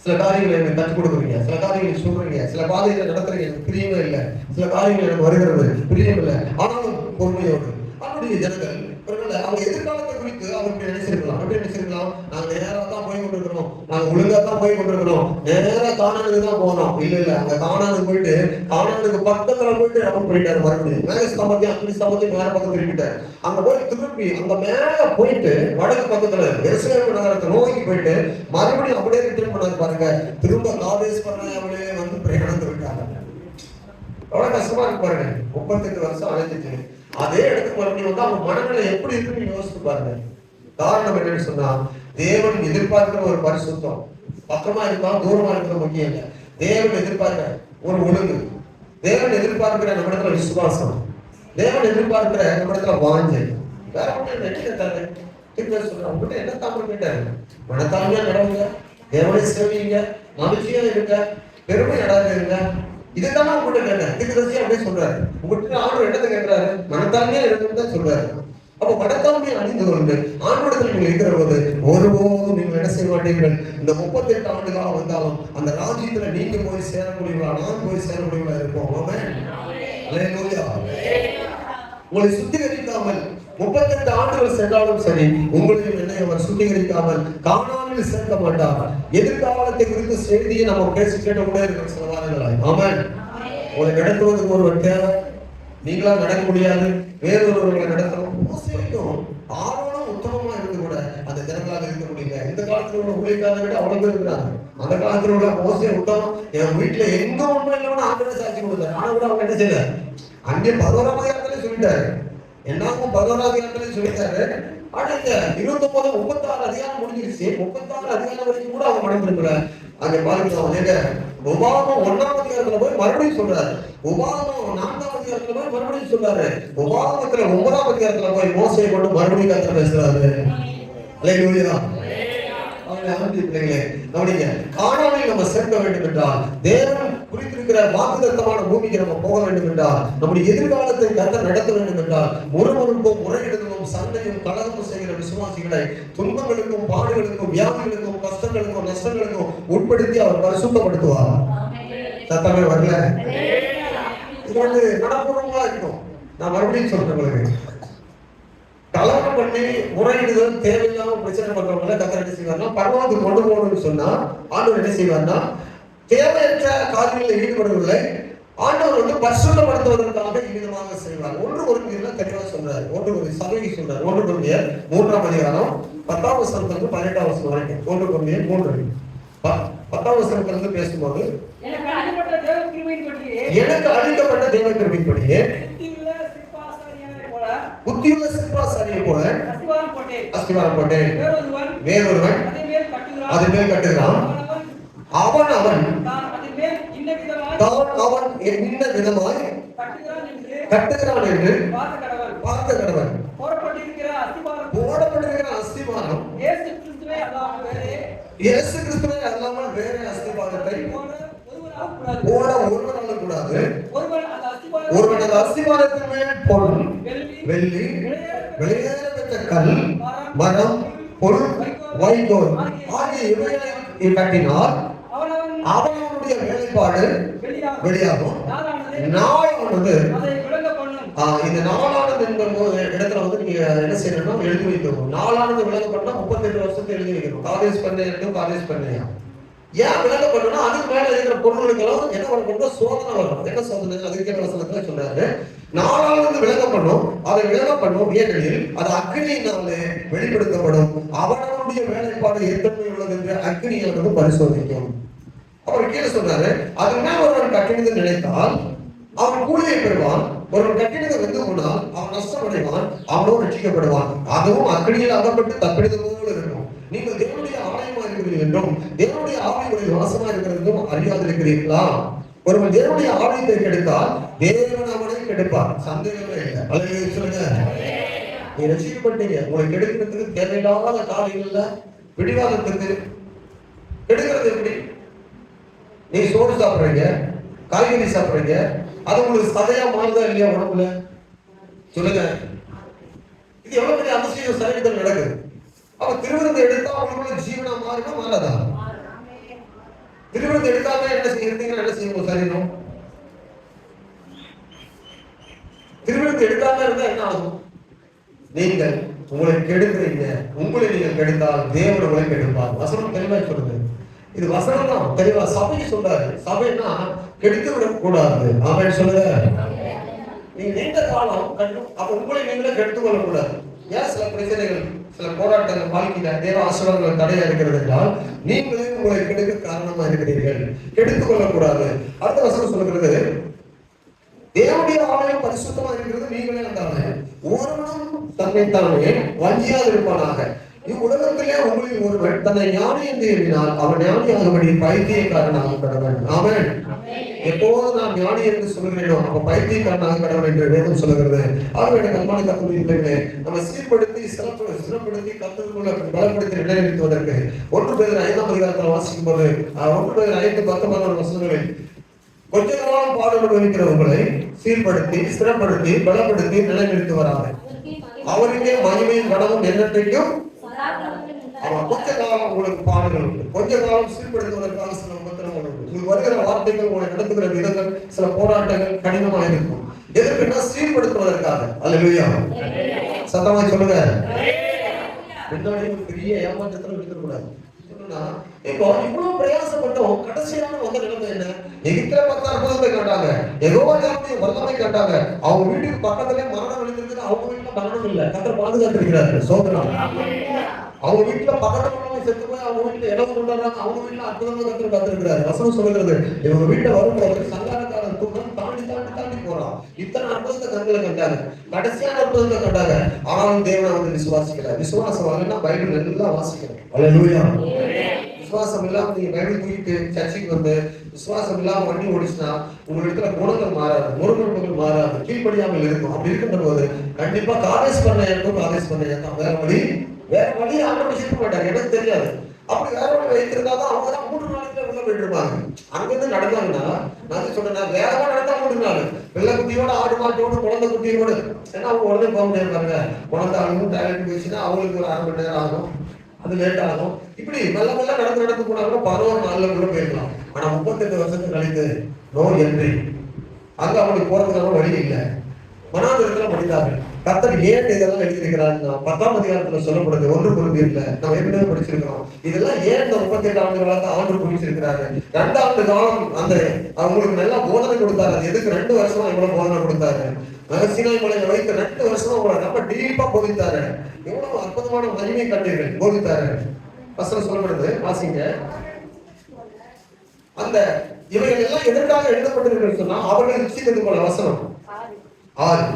சில காரியங்களை எனக்கு கற்றுக் கொடுக்குறீங்க, சில காரியங்களை சொல்றீங்க, சில பாதைகளை நடத்துறீங்க, எனக்கு பிரியமே இல்லை, சில காரியங்கள் எனக்கு வருகிறது பிரியம் இல்லை, ஆனாலும் பொறுமையோடு அவருடைய ஜனங்கள் அவங்க எதிர்காலத்தை குறித்து அவருக்கு நினைச்சிருக்கலாம். எப்படி நினைச்சிருக்கலாம்? நாங்க நேரா தான் போய் கொண்டிருக்கிறோம், நாங்க ஒழுங்கா தான் போய் கொண்டிருக்கிறோம், நேரா கானானுக்கு தான் போனோம். இல்ல அங்க கானானுக்கு போயிட்டு கானானுக்கு பக்கத்துல போயிட்டு நம்ம போயிட்டாரு, மறுபடியும் மேக ஸ்தம்பத்தையும் அக்னி ஸ்தம்பத்தையும் மேல பக்கம் திருப்பிட்டாரு. அங்க போய் திருப்பி அங்க மேல போயிட்டு வடக்கு பக்கத்துல எருசலேம் நகரத்தை நோக்கி போயிட்டு மறுபடியும் அப்படியே ரிட்டர்ன் பண்ணாரு பாருங்க. திரும்ப காலேஜ் பண்ணாமலே வந்து பிரயாணம் இருக்காங்க. எவ்வளவு கஷ்டமா இருக்கு பாருங்க. 38 வருஷம் அழைச்சிட்டு அதே இடத்துக்கு மறுபடியும் வந்து அவங்க மனநிலை எப்படி இருக்குன்னு யோசித்து பாருங்க. காரணம் என்னன்னு சொன்னா, தேவன் எதிர்பார்க்கிற ஒரு பரிசுத்தம், பக்கமா இருக்கலாம் தூரமா இருக்கிறது முக்கியம் இல்லை. தேவன் எதிர்பார்க்கிற ஒரு ஒழுங்கு, தேவன் எதிர்பார்க்கிற நம்ம இடத்துல விசுவாசம், தேவன் எதிர்பார்க்கிற நம்ம இடத்துல வாஞ்சை. வேற ஒண்ணு என்ன கேட்டாரு? உங்ககிட்ட என்ன தாமல் கேட்டாரு? மனத்தாழ்மையா நடவுங்க, தேவனை சேவிங்க, மகிழ்ச்சியா இருங்க, பெருமை நடாதுங்க. இதுதான் உங்கள்கிட்ட கேட்டேன். இதுக்கு அப்படியே சொல்றாரு. உங்கள்கிட்ட ஆண்டவர் என்னத்தை கேட்கிறாரு? மனத்தாழ்மையா இருக்குன்னு தான் சொல்றாரு. அப்ப மனத்தாழ்மையை அணிந்து கொண்டு ஆண்டவரத்தில் நீங்க இருக்கிற போது ஒருபோதும் நீங்க என்ன செய்ய மாட்டீர்கள். இந்த 38 ஆண்டுகளாக வந்தாலும் அந்த ராஜ்யத்துல நீங்க போய் சேர முடியுங்களா, நான் போய் சேர முடியுங்களா இருப்போம். ஆமென். அல்லேலூயா. உங்களை சுத்திகரிக்காமல் 38 ஆண்டுகள் சென்றாலும் சரி, உங்களையும் என்னை அவர் சுத்திகரிக்காமல் கானானில் சேர்க்க மாட்டார். எதிர்காலத்தை குறித்த செய்தியை நம்ம பேசி கேட்டவுடனே இருக்கிற சில வாரங்களாய். ஆமென். உங்களை நடத்துவதற்கு ஒருவர் தேவை, நீங்களா நடக்க முடியாது, வேறொருவர்களை நடத்தணும். ஆர்வம் உத்தமமா இருந்து கூட அந்த ஜனங்களாக இருக்க முடியல. இந்த காலத்துல உள்ள ஊழியக்காரரை விட அவ்வளவு பேர் இருக்கிறாங்க. அந்த காலத்துல உள்ள மோசே உத்தமம், என் வீட்டுல எங்க உண்மை இல்லைன்னு ஆண்டவரே சாட்சி கொடுத்தாரு. ஆனா கூட அவங்க என்ன செய்யல, அங்கே 11ஆம் அதிகாரத்திலே சொல்லிட்டாரு, என்னாகும் 11ஆம் அதிகாரத்திலே சொல்லிட்டாரு. ஆனா இந்த 29 36 அதிகாரம் முடிஞ்சிருச்சு, 36 அதிகாரம் வரைக்கும் கூட அவங்க மனம் திரும்பல. அங்க பாருங்க, உபாகமம் 1ஆம் அதிகாரத்துல போய் மறுபடியும் சொல்றாரு, உபாகமம் 4ஆம் அதிகாரத்துல போய் மறுபடியும் சொல்றாரு, உபாகமத்துல 9ஆம் அதிகாரத்துல போய் மோசையை கொண்டு மறுபடியும் கர்த்தர் பேசுறாரு. அல்லேலூயா. கானானில் நம்ம சேர்க்க வேண்டும் என்றால், தேவன் குறித்திருக்கிற வாக்குத்தத்தமான பூமிக்கு நம்ம போக வேண்டும் என்றால், நம்முடைய எதிர்காலத்தை கர்த்தர் நடத்த வேண்டும் என்றால், ஒருவருக்கும் முறையிடுதலும் சண்டையும் கலகமும் செய்கிற விசுவாசிகளை துன்பங்களுக்கும் பாடுகளுக்கும் வியாதிகளுக்கும் கஷ்டங்களுக்கும் நஷ்டங்களுக்கும் உட்படுத்தி அவர் பரிசுத்தப்படுத்துவார். சத்தமே வரல, இது நடப்புறவங்களா இருக்கும். நான் மறுபடியும் சொல்றேன், கலகம் பண்ணி முறையிடுதல் தேவையில்லாம பிரச்சனை பண்றவங்கள கர்த்தர் என்ன செய்வார்னா, பரலோகத்துக்கு கொண்டு போகணும்னு சொன்னா ஆண்டவர் என்ன செய்வார்னா, தேவையற்ற காரியங்களில் ஈடுபடவில்லை, ஆண்டவர் பரிசுத்தப்படுத்துவதற்காக இவ்விதமாக செய்வார். 1 கொரிந்தியர்ல தெளிவா சொல்றாரு, 1 கொரிந்தியர் சபைக்கு சொல்றாரு, 1 கொரிந்தியர் 3ஆம் அதிகாரம் 10ஆம் வசனத்திலிருந்து 18ஆம் வசனம் வரைக்கும். 1 கொரிந்தியர் 3 10ஆம் வசனத்திலிருந்து பேசும்போது, எனக்கு அளிக்கப்பட்ட தேவ கிருபையின்படியே புத்தியுள்ள சிற்பாசாரியை போல அஸ்திவாரம் போட்டேன், வேறொருவன் அதன் மேல் கட்டுகிறான், அவன் இன்ன விதமாய் கட்டுகிறான் என்று பார்த்த கடவன். போடப்பட்டிருக்கிற அஸ்திவாரம் இயேசு கிறிஸ்துவே அல்லாமல் வேற அஸ்திவாரத்தை போட ஒருவராலும் கூடாது. ஒருவன் அந்த அஸ்திவாரத்தின் மேல் பொன் வெள்ளி வெளியேற பெற்ற கல் மரம் பொருள் வைக்கோல் ஆகிய இவைகளை கட்டினால் அவனுடைய வேலைப்பாடு வெளியாகும். நாளானது, இந்த நாளானது என்பது இடத்துல நீங்க என்ன செய்யணும்னா எழுதி வைக்கணும். நாளானது விளக்கப்பட்டா 38 வருஷத்துக்கு எழுதி வைக்கணும். காலேஜ் பண்ணையா ஏன் விளக்கப்பட்டோம்னா, அதுக்கு மேல இருக்கிற பொருள்களுக்கெல்லாம் என்ன பண்ணணும், சோதனை வரும். என்ன சோதனை? அதுக்கு வசனத்துல சொல்றாரு, நாளானது விளக்கப்படும், அதை விளக்கப்படும் ஏனெனில் அது அக்னியினாலே வெளிப்படுத்தப்படும், அவனுடைய வேலைப்பாடு எத்தனை உள்ளது என்று அக்னியானது பரிசோதிக்கும். அவர் கீழே சொல்றாரு, அதன் மேல் ஒருவன் கட்டினது நினைத்தால் அவன் கூலியை பெறுவான், ஒருவன் கட்டினதை வெந்து போனால் அவன் நஷ்டமடைவான், அவனும் ரட்சிக்கப்படுவான். அதுவும் அக்னியில் அகப்பட்டு தப்பிடுவது போல இருக்கும். நீங்கள் தேவனுடைய ஆலயமா இருக்கிறீர்கள் என்றும் தேவனுடைய ஆலயங்களில் வாசமா இருக்கிறதும் அறியாதிருக்கிறீர்களா? ஒருவன் தேவனுடைய ஆலயத்தை கெடுத்தால் தேவன் அவனை கெடுப்பார், சந்தேகமே இல்லை. அல்லேலூயா சொல்லுங்க. நீ ரட்சிக்கப்பட்டீங்க, உங்களை கெடுக்கிறதுக்கு தேவையில்லாத காரியங்கள்ல பிடிவாதத்துக்கு கெடுக்கிறது எப்படி? நீ சோறு சாப்பிடுறீங்க, காய்கறி சாப்பிடுறீங்க, அது உங்களுக்கு சதையா மாறுதா இல்லையா உடம்புல? சொல்லுங்க. இது எவ்வளவு பெரிய அதிசயம் சரீரத்தில் நடக்குது. அவ திருவிருந்தை எடுத்தா அவங்களுக்குள்ள ஜீவனா மாறுமா மாறாதா? திருவிருந்தை எடுத்தாங்க என்ன செய்யறீங்கன்னா என்ன செய்யும் சரீரம்? திருவிருந்தை எடுக்காம இருந்தா என்ன ஆகும்? நீங்கள் உங்களை கெடுக்கிறீங்க, உங்களை நீங்கள் கெடுத்தால் தேவன் உங்களை கெடுப்பார். வசனம் தெளிவா சொல்லுது. இது வசனம் தான் தெளிவா சபைக்கு சொல்றாரு. சபைன்னா கெடுத்து விடக் கூடாது. ஆமென் சொல்லுங்க. நீங்க நீண்ட காலம் அப்ப உங்களை நீங்களே கெடுத்துக் கொள்ளக்கூடாது. ஏன் சில பிரச்சனைகள் சில போராட்டங்கள் வாழ்க்கையில தேவ ஆசீர்வாதங்கள் தடையா இருக்கிறது என்றால் நீங்களே உங்களை கெடுக்க காரணமா இருக்கிறீர்கள். கெடுத்துக் கொள்ளக்கூடாது. அடுத்த வசனம் சொல்லுகிறது, தேவனுடைய ஆலயம் பரிசுத்தமா இருக்கிறது, நீங்களே வந்தாங்க ஒருவனும் தன்னைத்தானே வஞ்சியாது இருப்பானாக. இவ்வுலகத்திலே உங்களில் ஒருவன் தன்னை ஞானி என்று எண்ணினால் அவன் ஞானியாகபடி பைத்தியக்காரனாக கடவன். ஆமென். எப்போது நான் ஞானி என்று சொல்கிறேனோ அப்ப பைத்தியக்காரனாக கடவன் என்று வேதம் சொல்லுகிறது. ஆகவே கண்மான கத்துடைய நம்ம சீர்படுத்தி சிறப்படுத்தி கத்துக்குள்ள பலப்படுத்தி நிலைநிறுத்துவதற்கு 1 பேதுரு 5ஆம் அதிகாரத்தில் வாசிக்கும் போது 1 பேதுரு 5:19 வசனங்களில் கொஞ்ச காலம் பாடு அனுபவிக்கிற உங்களை சீர்படுத்தி ஸ்திரப்படுத்தி பலப்படுத்தி நிலைநிறுத்துவராக அவருக்கே மகிமையின் கடவும் எண்ணத்தையும் கொஞ்ச காலம் உங்களுக்கு பாடுகள் உண்டு. கொஞ்ச காலம் சீர்படுத்துவதற்காக சில உபத்திரங்கள் உண்டு. உங்களுக்கு வருகிற வார்த்தைகள் உங்களை நடத்துகிற விதங்கள் சில போராட்டங்கள் கடினமா இருக்கும். எதற்குன்னா சீர்படுத்துவதற்காக. அல்லேலூயா. சத்தமாய் சொல்லுங்க. பின்னாடி பெரிய ஏமாற்றத்துல விட்டுக்கூடாது. இப்போ இவ்வளவு பிரயாசப்பட்டோம், கடைசியான வந்த நிலைமை என்ன? எகிப்தில 10 அற்புதத்தை கண்டாங்க, யெகோவாவுடைய வல்லமை கண்டாங்க. அவங்க வீட்டுக்கு பக்கத்திலே மரணம் விழுந்திருக்கு, அவங்க வீட்டுல மரணம் இல்லை. கர்த்தர் பாதுகாத்திருக்கிறாரு. சோதனம். அவங்க வீட்டுல பக்கத்துல செத்து போய் அவங்க வீட்டுல இடம் கொண்டாடுறாங்க, அவங்க வீட்டுல அற்புதமா கர்த்தர் காத்திருக்கிறாரு. வசனம் சொல்லுகிறது, இவங்க வீட்டுல வரும்போது சங்காரக்காரன் தூக்கம் தாண்டி தாண்டி தாண்டி போறான். இத்தனை அற்புதத்தை கண்களை கண்டாங்க, கடைசியான அற்புதத்தை கண்டாங்க. ஆனாலும் தேவனை வந்து விசுவாசிக்கிறார். விசுவாசம் வரலன்னா பைபிள் எல்லாம் வாசிக்கிறேன். அல்லேலூயா. விசுவாசம் இல்லாம நீங்க பைபிள் தூக்கிட்டு சர்ச்சைக்கு வந்து விசுவாசம் இல்லாம வண்டி ஓடிச்சுன்னா உங்க இடத்துல குணங்கள் மாறாது, முருகன்கள் மாறாது, கீழ்படியாமல் இருக்கும். அப்படி இருக்கின்ற போது கண்டிப்பா காலேஜ் பண்ண இருக்கும், காலேஜ் பண்ண தான் வேற வழி ஆண்டவர் இருக்க மாட்டாங்க. எனக்கு தெரியாது. அப்படி வேற வழி வைத்திருந்தாதான் அவங்க தான் 3 நாளைக்கு உள்ள போயிட்டு இருப்பாங்க. அங்கிருந்து நடந்தாங்கன்னா நான் சொன்னேன் வேகமா நடந்தா 3 நாள் வெள்ளை குட்டியோட ஆடு மாட்டோடு குழந்தை குட்டியோடு, ஏன்னா அவங்க உடனே போக முடியாது பாருங்க. குழந்தை ஆகும் டாய்லெட் போயிடுச்சுன்னா அவங்களுக்கு ஒரு 1/2 மணி நேரம் ஆகும், அது லேட் ஆகும். இப்படி மெல்ல மெல்ல நடந்து போனா கூட 11 நாள்ல கூட போயிருக்கலாம். ஆனா 38 வருஷத்துக்கு கழித்து நோ என்ட்ரி, அங்க அவங்களுக்கு போறதுக்கான வழி இல்லை. மனாந்திரத்துல படித்தார்கள். கர்த்தர் ஏன் இதெல்லாம் எழுதியிருக்கிறாருன்னா 10ஆம் அதிகாரத்துல சொல்லப்படுது. 1 கொரிந்தியர்ல நம்ம ஏற்கனவே படிச்சிருக்கிறோம். இதெல்லாம் ஏன் இந்த 38 ஆண்டுகளாக ஆண்டு குறிச்சிருக்கிறாரு. 2 ஆண்டு காலம் அந்த அவங்களுக்கு நல்லா போதனை கொடுத்தாரு. அது எதுக்கு 2 வருஷமா இவ்வளவு போதனை கொடுத்தாரு. சீனாய் மலையில வைத்து 2 வருஷமா உங்களை ரொம்ப டீப்பா போதித்தாரு. எவ்வளவு அற்புதமான மகிமை கண்டீர்கள், போதித்தாரு. வசனம் சொல்லப்படுது, வாசிங்க. அந்த இவைகள் எல்லாம் எதற்காக எழுதப்பட்டிருக்கிறது சொன்னா அவர்கள் இச்சித்தது போல. வசனம் 6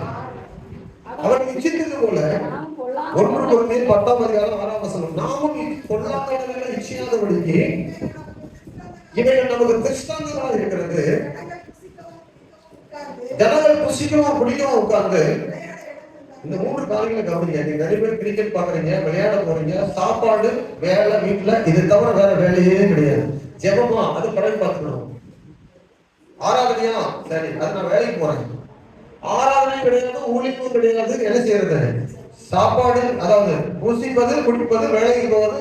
அவர்கள் இச்சித்தது போல 1 கொரிந்தியர் 10ஆம் அதிகாரம் 6ஆம் வசனம். நாமும் பொல்லாதவர்களை இச்சியாதபடிக்கு இவைகள் நமக்கு திருஷ்டாந்தமாக இருக்கிறது. ஜனங்கள் புசிக்கவும் குடிக்கவும் உட்கார்ந்து இந்த 3 காரியங்களை கவனிங்க. நீங்க நிறைய பேர் கிரிக்கெட் பாக்குறீங்க, விளையாட போறீங்க, சாப்பாடு, வேலை, வீட்டுல இது தவிர வேற வேலையே கிடையாது. ஜெபமா அது படம் பார்க்கணும். ஆராதனையா சரி, அது நான் வேலைக்கு போறேன். ஆராதனை கிடையாது, ஊழியமும் கிடையாது. என்ன செய்யறது? சாப்பாடு, அதாவது புசிப்பது, குடிப்பது, வேலைக்கு போவது,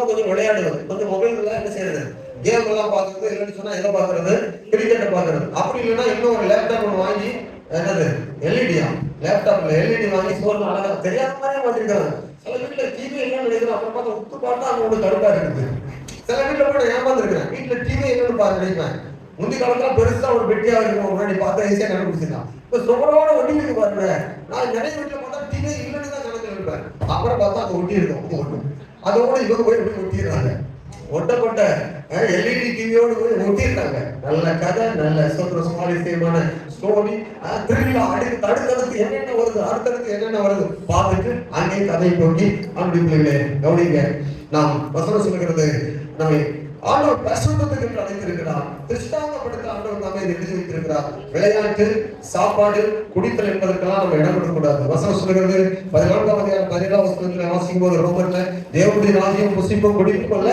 கொஞ்சம் விளையாடுவது, கொஞ்சம் மொபைல்ல என்ன செய்யறது, கேம் எல்லாம் பாக்குறது. இல்லைன்னு சொன்னா எதை பாக்குறது, கிரிக்கெட்டை பாக்குறது. அப்படி இல்லைன்னா இன்னும் ஒரு லேப்டாப் ஒன்று வாங்கி, என்னது எல்இடியா, லேப்டாப்ல எல்இடி வாங்கி சோர்ந்து அழகா தெரியாத மாதிரியே மாத்திருக்காங்க. சில வீட்டுல டிவி என்னன்னு நினைக்கிறேன், அப்புறம் பார்த்தா உத்து பார்த்தா அவங்க கடுப்பா இருக்குது. சில வீட்டுல கூட ஏமாந்துருக்கிறேன், வீட்டுல டிவி என்னன்னு பாரு நினைப்பேன். முந்தி காலத்துல பெருசா ஒரு பெட்டியா இருக்கும், முன்னாடி பார்த்தா ஈஸியா கண்டுபிடிச்சிருந்தான். இப்ப சுவரோட ஒட்டி இருக்கு பாருங்க. நான் நிறைய வீட்டுல பார்த்தா டிவி இல்லைன்னு தான் கணக்கு இருப்பேன். அப்புறம் பார்த்தா அங்க ஒட்டி இருக்கும் ஒட்டும். அதோட இவங்க போய் எப்படி ஒட்டிடுறாங்க, ஒட்டப்பட்ட எல்இடி டிவியோடு போய் ஒட்டியிருக்காங்க. நல்ல கதை, நல்ல சுவாரஸ்யமான ஸ்டோரி, திருவிழா, அடுத்தடுத்து என்னென்ன வருது, அடுத்தடுத்து என்னென்ன வருது பார்த்துட்டு அங்கே கதை போக்கி அப்படி பிள்ளைகளே கவனிங்க. நாம் வசனம் சொல்லுகிறது, நம்மை ஆண்டவர் பரிசுத்தத்துக்கு என்று அழைத்திருக்கிறார். திருஷ்டாங்கப்படுத்த ஆண்டவர் நாமே எழுதி வைத்திருக்கிறார். விளையாட்டு, சாப்பாடு, குடித்தல் என்பதற்கெல்லாம் நம்ம இடம் கொடுக்கக்கூடாது. வசனம் சொல்லுகிறது 14ஆம் அதிகாரம் 17ஆம் வசனத்துல வாசிக்கும் போது, ரோமர்ல தேவனுடைய ராஜ்யம் புசிப்பும் குடிப்பும்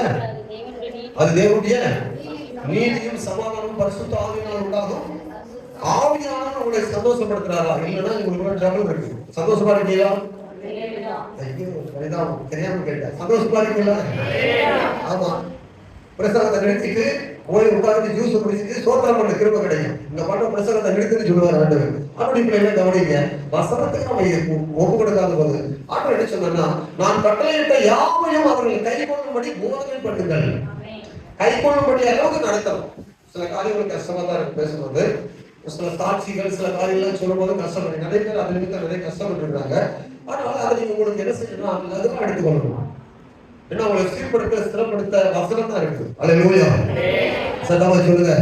அது தேவனுடைய நீதியும் சமாதானமும் பரிசுத்த ஆவியினால் உண்டாகும். ஆவியானவர் உங்களை சந்தோஷப்படுத்துறாரா? இல்லைன்னா உங்களுக்கு ட்ரபிள் இருக்கு. சந்தோஷமா இருக்கீங்களா? ஐயோ தெரியாம கேட்டேன். சந்தோஷமா இருக்கீங்களா? ஆமா. பிரசங்கத்தை நிறுத்திட்டு போய் உட்கார்ந்து ஜூஸ் குடிச்சிட்டு சோத்திரம் பண்ண கிருபை கிடைக்கும். இந்த பாட்டு பிரசங்கத்தை நிறுத்திட்டு சொல்லுவார் ஆண்டவர். அப்படி பிள்ளைங்க கவனிங்க. வசனத்துக்கு நம்ம ஒப்பு கொடுக்காத போது ஆண்டவர் என்ன சொன்னா, நான் கட்டளையிட்ட யாவையும் அவர்கள் கை கொள்ளும்படி போதனை பண்ணுங்கள். கை கொள்ளும்படி அளவுக்கு நடத்தணும். சில காரியங்கள் கஷ்டமா தான் இருக்கு பேசும்போது. சில சாட்சிகள், சில காரியங்கள் சொல்லும் போது கஷ்டம். நிறைய பேர் அது நிமித்தம் நிறைய கஷ்டப்பட்டு இருக்காங்க. ஆனால் அதை நீங்க உங்களுக்கு என்ன செய்யணும், அதெல்லாம் எடுத்துக்கொள்ளணும். ஏன்னா உங்களை சீர்படுத்த, ஸ்திரப்படுத்த வசனம் தான் இருக்குது. அல்லேலூயா, சத்தமா சொல்லுங்க.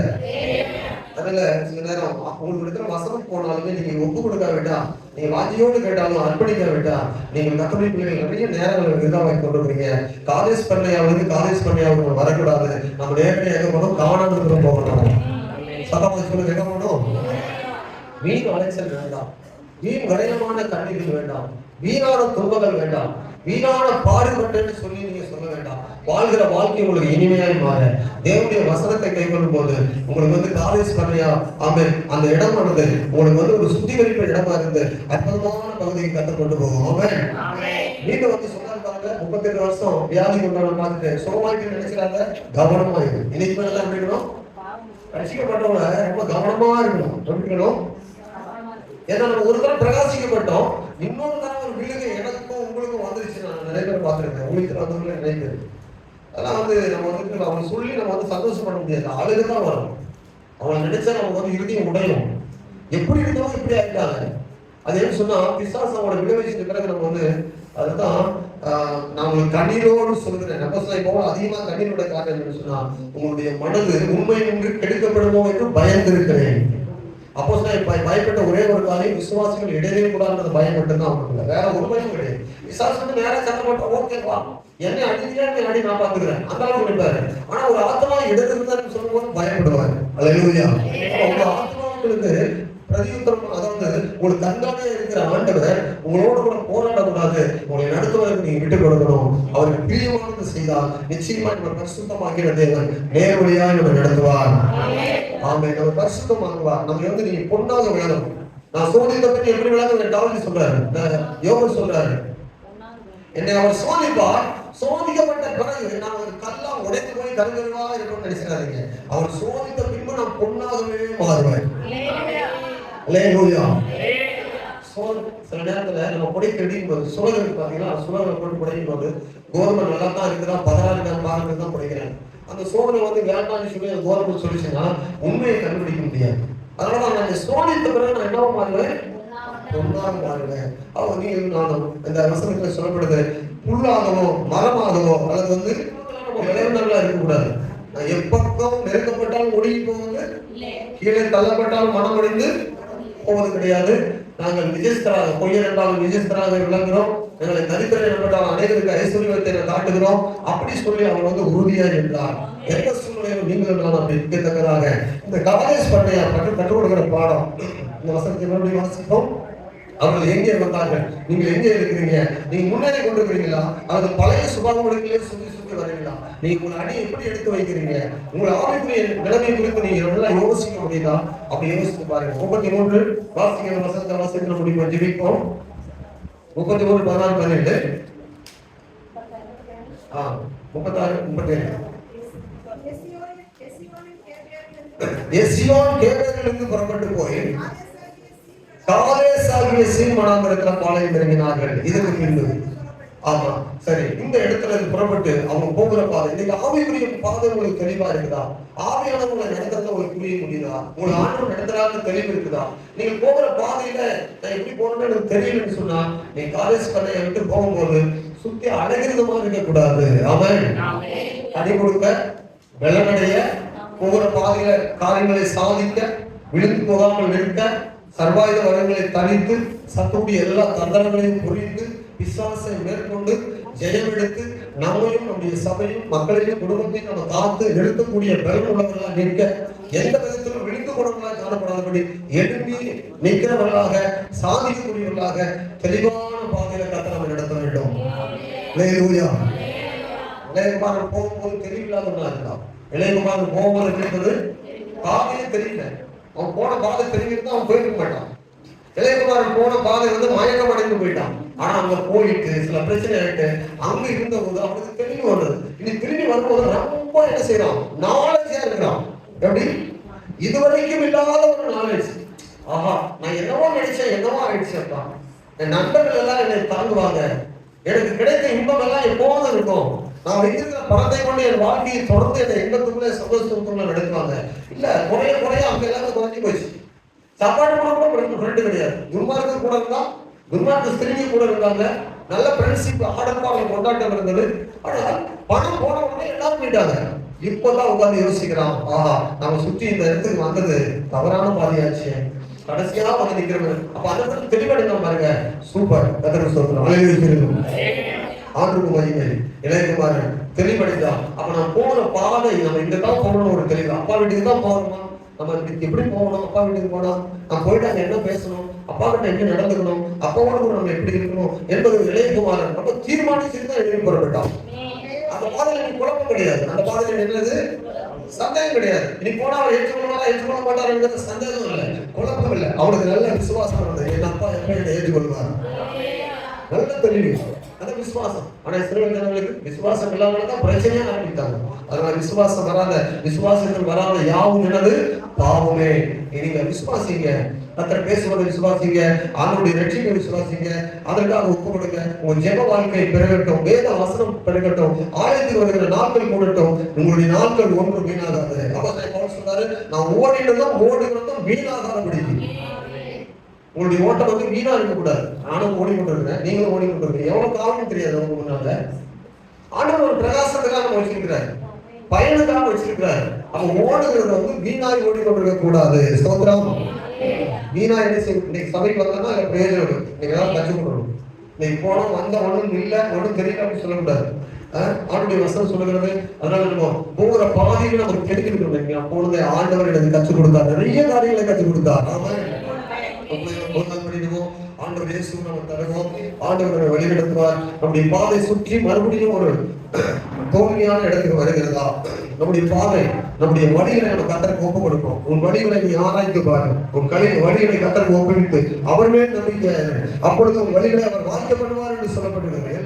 அதனால சில நேரம் உங்களுக்கு இருக்கிற வசனம் போனாலுமே நீங்க ஒப்பு கொடுக்க வேண்டாம். நீங்க வாஞ்சியோடு கேட்டாலும் அர்ப்பணிக்க வேண்டாம். நீங்க கத்தோலிக்க பிள்ளைகள் நிறைய நேரங்கள் இதாக கொண்டிருக்கிறீங்க. காலேஜ் பண்ணையாவது வரக்கூடாது. நம்ம நேரடியாக எங்க போகணும், கவனம் போகணும். சத்தமா சொல்லுங்க, எங்க போகணும்? வீண் அலைச்சல் வேண்டாம், வீண் விரயமான கண்ணீர்கள் வேண்டாம், வீணான துன்பங்கள் வேண்டாம், வீணான பாடுபட்டேன்னு சொல்லி நீங்க சொல்ல வேண்டாம். வாழ்கிற வாழ்க்கை உங்களுக்கு இனிமையாய் மாற தேவனுடைய வசனத்தை கைக்கொள்ளும் போது உங்களுக்கு காலேஜ் பண்ணையா ஆமென் அந்த இடமானது உங்களுக்கு ஒரு சுத்திகரிப்பு இடமா இருந்து அற்புதமான பகுதியை கத்து கொண்டு போகும். ஆமென். நீங்க சொன்னாங்க பாருங்க, 38 வருஷம் வியாதி கொண்டவங்க பார்த்துட்டு சுகமாயிட்டு நினைக்கிறாங்க. கவனமா இருக்கு. இன்னைக்கு மேல தான் இருக்கணும். ரசிக்கப்பட்டவங்க ரொம்ப கவனமா இருக்கணும். இருக்கணும். ஏன்னா நம்ம ஒரு தரம் பிரகாசிக்கப்பட்டோம், இன்னொரு தரம் ஒரு விழுகை எனக்கும் உங்களுக்கும் வந்துருச்சு. நான் நிறைய பேர் பார்த்துருக்கேன், உங்களுக்கு வந்தவங்களே நிறைய பேர். அதெல்லாம் நம்ம அவங்க சொல்லி நம்ம சந்தோஷப்பட முடியாது. அழுகுதான் வரும். அவங்களை நினைச்சா நமக்கு இறுதியும் உடையும். எப்படி இருந்தாலும் இப்படி ஆயிட்டாங்க. அது என்ன சொன்னா, பிசாசு அவங்களோட விளைவிச்சிட்டு பிறகு நம்ம அதுதான் நான் உங்களுக்கு கண்ணீரோடு சொல்கிறேன். நம்ம இப்போ அதிகமா கண்ணீரோட காரணம் என்னன்னு சொன்னா, உங்களுடைய மனது உண்மை நின்று கெடுக்கப்படுமோ என்று பயந்திருக்கிறேன். அப்போஸ்தலர் பயப்பட்ட ஒரே ஒரு காரியம், விசுவாசிகள் இடையே கூடாது பயம் மட்டும்தான் அவங்களுக்கு, வேற ஒரு பயம் கிடையாது. விசுவாசம் நேரா சண்டை போட்டா ஓகேப்பா, என்னை அடிக்கிறா நீ அடி, நான் பாத்துக்கிறேன், அந்த அளவுக்கு நினைப்பாரு. ஆனா ஒரு ஆத்மா இடது இருந்தாருன்னு சொல்லும்போது பயப்படுவாரு. அல்லேலூயா. உங்க ஆத்மாவுக்கு பிரதியுத்தரம், அதாவது உங்களுக்கு கண்காணியா இருக்கிற ஆண்டவர் உங்களோட கூட போராடக்கூடாது, உங்களை நடத்துவதற்கு நீங்க விட்டுக் கொடுக்கணும். அவருக்கு பிரியமானது செய்தால் நிச்சயமா நம்ம பரிசுத்தமாக்கிற தேவன் நேர்வழியாய் நம்ம நடத்துவார். ஆமே, நம்ம பரிசுத்தமாக்குவார். நம்ம நீங்க பொண்ணாக விளங்கணும். நான் சோதித்த பற்றி எப்படி விளங்க டாவலி சொல்றாரு, யோகர் சொல்றாரு, என்னை அவர் சோதிப்பார், சோதிக்கப்பட்ட பிறகு நான் ஒரு கல்லா உடைந்து போய் கருங்கருவா இருக்கணும்னு நினைச்சாதீங்க. அவர் சோதித்த பின்பு நான் பொண்ணாகவே மாறுவேன். அல்லேலூயா. சில நேரத்துல நம்ம புடை கடிக்கும் போது சுலகம் பாத்தீங்கன்னா, சுலகம் போட்டு புடைக்கும் போது கோதுமை நல்லா தான் இருக்குதா பதறா இருக்கான்னு பாருங்க தான் புடைக்கிறாங்க. அந்த சோதனை வேண்டாம்னு சொல்லி அந்த கோதுமை சொல்லிச்சுன்னா உண்மையை கண்டுபிடிக்க முடியாது. அதனால நான் சோதித்த பிறகு நான் என்னவா மாறுவேன், பொண்ணாக மாறுவேன். அவங்க நீங்களும் நானும் இந்த வசனத்துல சொல்லப்படுது, புல்லாகவோ மரமாகவோ அல்லது விளைவுகளா இருக்கக்கூடாது. நான் எப்பக்கம் நெருக்கப்பட்டாலும் ஒடுங்கி போவது, கீழே தள்ளப்பட்டாலும் மனம் அடைந்து போவது கிடையாது. நாங்கள் நிஜஸ்தராக, பொய்யர் என்றாலும் நிஜஸ்தராக விளங்குகிறோம், எங்களை தரித்திரம் என்பதால் அனைவருக்கு ஐஸ்வர்யத்தை காட்டுகிறோம் அப்படி சொல்லி அவர் உறுதியா என்றார். எந்த சூழ்நிலையும் நீங்களும் நான் அப்படி இருக்கத்தக்கதாக இந்த காலேஜ் பண்ணையா கற்றுக் கொடுக்கிற பாடம், இந்த வசனத்தை மறுபடியும் வாசிப்போம். அவர்கள் எங்கே வந்தார்கள், நீங்க எங்கே இருக்கிறீங்க, நீங்க முன்னேறி கொண்டிருக்கிறீங்களா அல்லது பழைய சுபாவங்களுக்கே சுற்றி சுற்றி வரீங்களா, நீங்க உங்களை அடி எப்படி எடுத்து வைக்கிறீங்க, உங்களை ஆவிக்குரிய நிலைமை குறித்து நீங்க நல்லா யோசிக்க முடியுதா, அப்படி யோசித்து பாருங்க. 33 வாசிக்கிற வசனத்தை வாசிக்கிற முடிவு ஜெபிப்போம். 33 16 17 36 37 எஸ்யோன் கேபேரிலிருந்து புறப்பட்டு போய் காலேசாகிய சீன் வனாந்திரத்துல பாளையம் இறங்கினார்கள். இதுக்கு பின்பு ஆமா சரி, இந்த இடத்துல புறப்பட்டு அவங்க போகிற பாதை, இன்னைக்கு ஆவிக்குரிய பாதை உங்களுக்கு தெளிவா இருக்குதா, ஆவியானவங்களை நடத்துறத உங்களுக்கு புரிய முடியுதா, உங்களை ஆண்டவர் நடத்துறாங்க தெளிவு இருக்குதா, நீங்க போகிற பாதையில நான் எப்படி போகணும்னு எனக்கு தெரியலன்னு சொன்னா நீங்க காலேஜ் பண்ணையை விட்டு போகும்போது சுத்தி அழகிருதமா இருக்க கூடாது. ஆமென். அடி கொடுக்க, வெள்ளநடைய, போகிற பாதையில காரியங்களை சாதிக்க, விழுந்து போகாமல் நிற்க, சர்வாயுத வரங்களை தனித்து சத்துடைய எல்லா தந்திரங்களையும் புரிந்து பிசாசை மேற்கொண்டு ஜெயம் எடுத்து நம்மையும் நம்முடைய சபையும் மக்களையும் குடும்பத்தையும் நம்ம காத்து நிறுத்தக்கூடிய பலன் உள்ளவர்களாக நிற்க, எந்த விதத்திலும் விழிந்து குணங்களாக காணப்படாதபடி எழுப்பி நிற்கிறவர்களாக சாதிக்கக்கூடியவர்களாக தெளிவான பாதையில கத்த நம்ம நடத்த வேண்டும். இளையகுமாரன் போகும்போது தெளிவில்லாதவர்களா இருந்தான். இளையகுமாரன் போகும்போது கேட்டது பாதையே தெரியல, அவன் போன பாதை தெரிவித்து அவன் போயிருக்க மாட்டான். இளையகுமாரன் போன பாதை மயக்கம் அடைந்து போயிட்டான். ஆனா அங்க போயிட்டு சில பிரச்சனை ஆயிட்டு அங்க இருந்த போது அவனுக்கு தெளிவு வருது. இனி திரும்பி வரும்போது ரொம்ப என்ன செய்யறான், நாலேஜா இருக்கிறான். எப்படி இதுவரைக்கும் இல்லாத ஒரு நாலேஜ். ஆஹா, நான் என்னவோ நினைச்சேன், என்னவோ ஆயிடுச்சேப்பா, என் நண்பர்கள் எல்லாம் என்னை தாங்குவாங்க, எனக்கு கிடைத்த இன்பம் எல்லாம் எப்போதும் இருக்கும், நான் வைத்திருக்கிற பணத்தை கொண்டு என் வாழ்க்கையை தொடர்ந்து என்னை இன்பத்துக்குள்ள சந்தோஷத்துக்குள்ள நடத்துவாங்க. இல்ல குறைய குறைய அங்க எல்லாமே குறைஞ்சி போச்சு. சாப்பாடு கூட ஃப்ரெண்டு கிடையாது, துன்மார்க்கு கூட இருந்தா, துன்மார்க்கு ஸ்திரீங்க கூட இருந்தாங்க, நல்ல ஃப்ரெண்ட்ஷிப் ஆடம்பா அவங்க கொண்டாட்டம் இருந்தது. ஆனால் பணம் போன உடனே எல்லாரும் போயிட்டாங்க. இப்பதான் உட்கார்ந்து யோசிக்கிறான், ஆஹா நம்ம சுற்றி இந்த இடத்துக்கு வந்தது தவறான பாதையாச்சு, கடைசியா வந்து நிக்கிறவங்க. அப்ப அந்த தெளிவடைந்தா பாருங்க, சூப்பர் கதர் சொல்றோம் ஆண்டுக்கு மகிமை. இளையகுமாரன் தெளிவடைந்தான். அப்ப நான் போற பாதை நம்ம இங்கதான் போகணும், ஒரு தெளிவு. அப்பா வீட்டுக்கு தான் போகணுமா, நம்ம எப்படி போகணும், அப்பா வீட்டுக்கு போனா நான் போயிட்டு அங்க என்ன பேசணும், அப்பா கிட்ட எங்க நடந்துக்கணும், அப்பாவோட நம்ம எப்படி இருக்கணும் என்பது இளையகுமாரன் அப்ப தீர்மானிச்சுதான் எழுதி புறப்பட்டான். அந்த பாதையில நீ குழப்பம் கிடையாது, அந்த பாதையில என்னது சந்தேகம் கிடையாது. இனி போனா அவர் ஏற்றுக்கொள்வாரா ஏற்றுக்கொள்ள மாட்டாருங்கிறது சந்தேகம் இல்லை, குழப்பம் இல்லை. அவனுக்கு நல்ல விசுவாசம் இருந்தது, என் அப்பா எப்ப என்னை ஏற்றுக்கொள்வார், நல்ல தெளிவு, அந்த விசுவாசம். ஆனா இஸ்ரவேல் ஜனங்களுக்கு விசுவாசம் இல்லாமதான் பிரச்சனையா ஆரம்பித்தாங்க. அதனால விசுவாசம் வராத, விசுவாசங்கள் வராத யாவும் என்னது பாவமே. நீங்க விசுவாசிங்க, கர்த்தர் பேசுவதை விசுவாசிங்க, அவருடைய ரட்சிப்பை விசுவாசிங்க, அதற்காக ஒப்பு கொடுங்க. உங்க ஜெப வாழ்க்கை பெருகட்டும், வேத வசனம் பெருகட்டும், ஆயத்தில் வருகிற நாட்கள் கூடட்டும், உங்களுடைய நாட்கள் ஒன்று வீணாகாது. அப்போஸ்தலன் பவுல் சொன்னாரு, நான் ஓடினதும் ஓடுகிறதும் வீணாகாதபடிக்கு. உங்களுடைய ஓட்டம் வீணா இருக்கக்கூடாது. நானும் ஓடிக்கொண்டிருக்கிறேன், நீங்களும் ஓடிக்கொண்டிருக்கீங்க. எவ்வளவு காலம் தெரியாது அவங்க முன்னால. ஆண்டவர் ஒரு பிரகாசத்துக்காக நம்ம வச்சிருக்கிறாரு, பயனுக்காக வச்சிருக்கிறாரு. அவன் ஓடுகிறது வீணாய் ஓடிக்கொண்டிருக்க கூடாது. ஸ்தோத்திரம். வீணா என்ன செய்யும்? இன்னைக்கு சபைக்கு வந்தோம்னா அதுல பிரயோஜனம் இருக்கு. இன்னைக்கு ஏதாவது கற்றுக் கொடுக்கணும். இன்னைக்கு போனோம் வந்த ஒண்ணும் இல்லை ஒன்றும் தெரியல அப்படின்னு சொல்லக்கூடாது. ஆண்டுடைய வசனம் சொல்லுகிறது. அதனால நம்ம போகிற பாதையில நமக்கு கிடைக்கணும். அப்பொழுது ஆண்டவர் எனக்கு கற்றுக் கொடுத்தார், நிறைய காரியங்களை கற்றுக் கொடுத்தார். ஆண்டவர் இயேசு நம்ம தருவோம். ஆண்டவரை வழிநடத்துவார். நம்முடைய பாதை சுற்றி மறுபடியும் ஒரு தோல்வியான இடத்துக்கு வருகிறதா? நம்முடைய பாதை, நம்முடைய வழிகளை நம்ம கத்தருக்கு ஒப்பு கொடுப்போம். உன் வழிகளை நீ ஆராய்ந்து பாரு. உன் வழிகளை கத்தருக்கு ஒப்புவித்து அவர் மேல் நம்பிக்கை, அப்பொழுது உன் வழிகளை அவர் வாய்க்க பண்ணுவார் என்று சொல்லப்படுகிறது.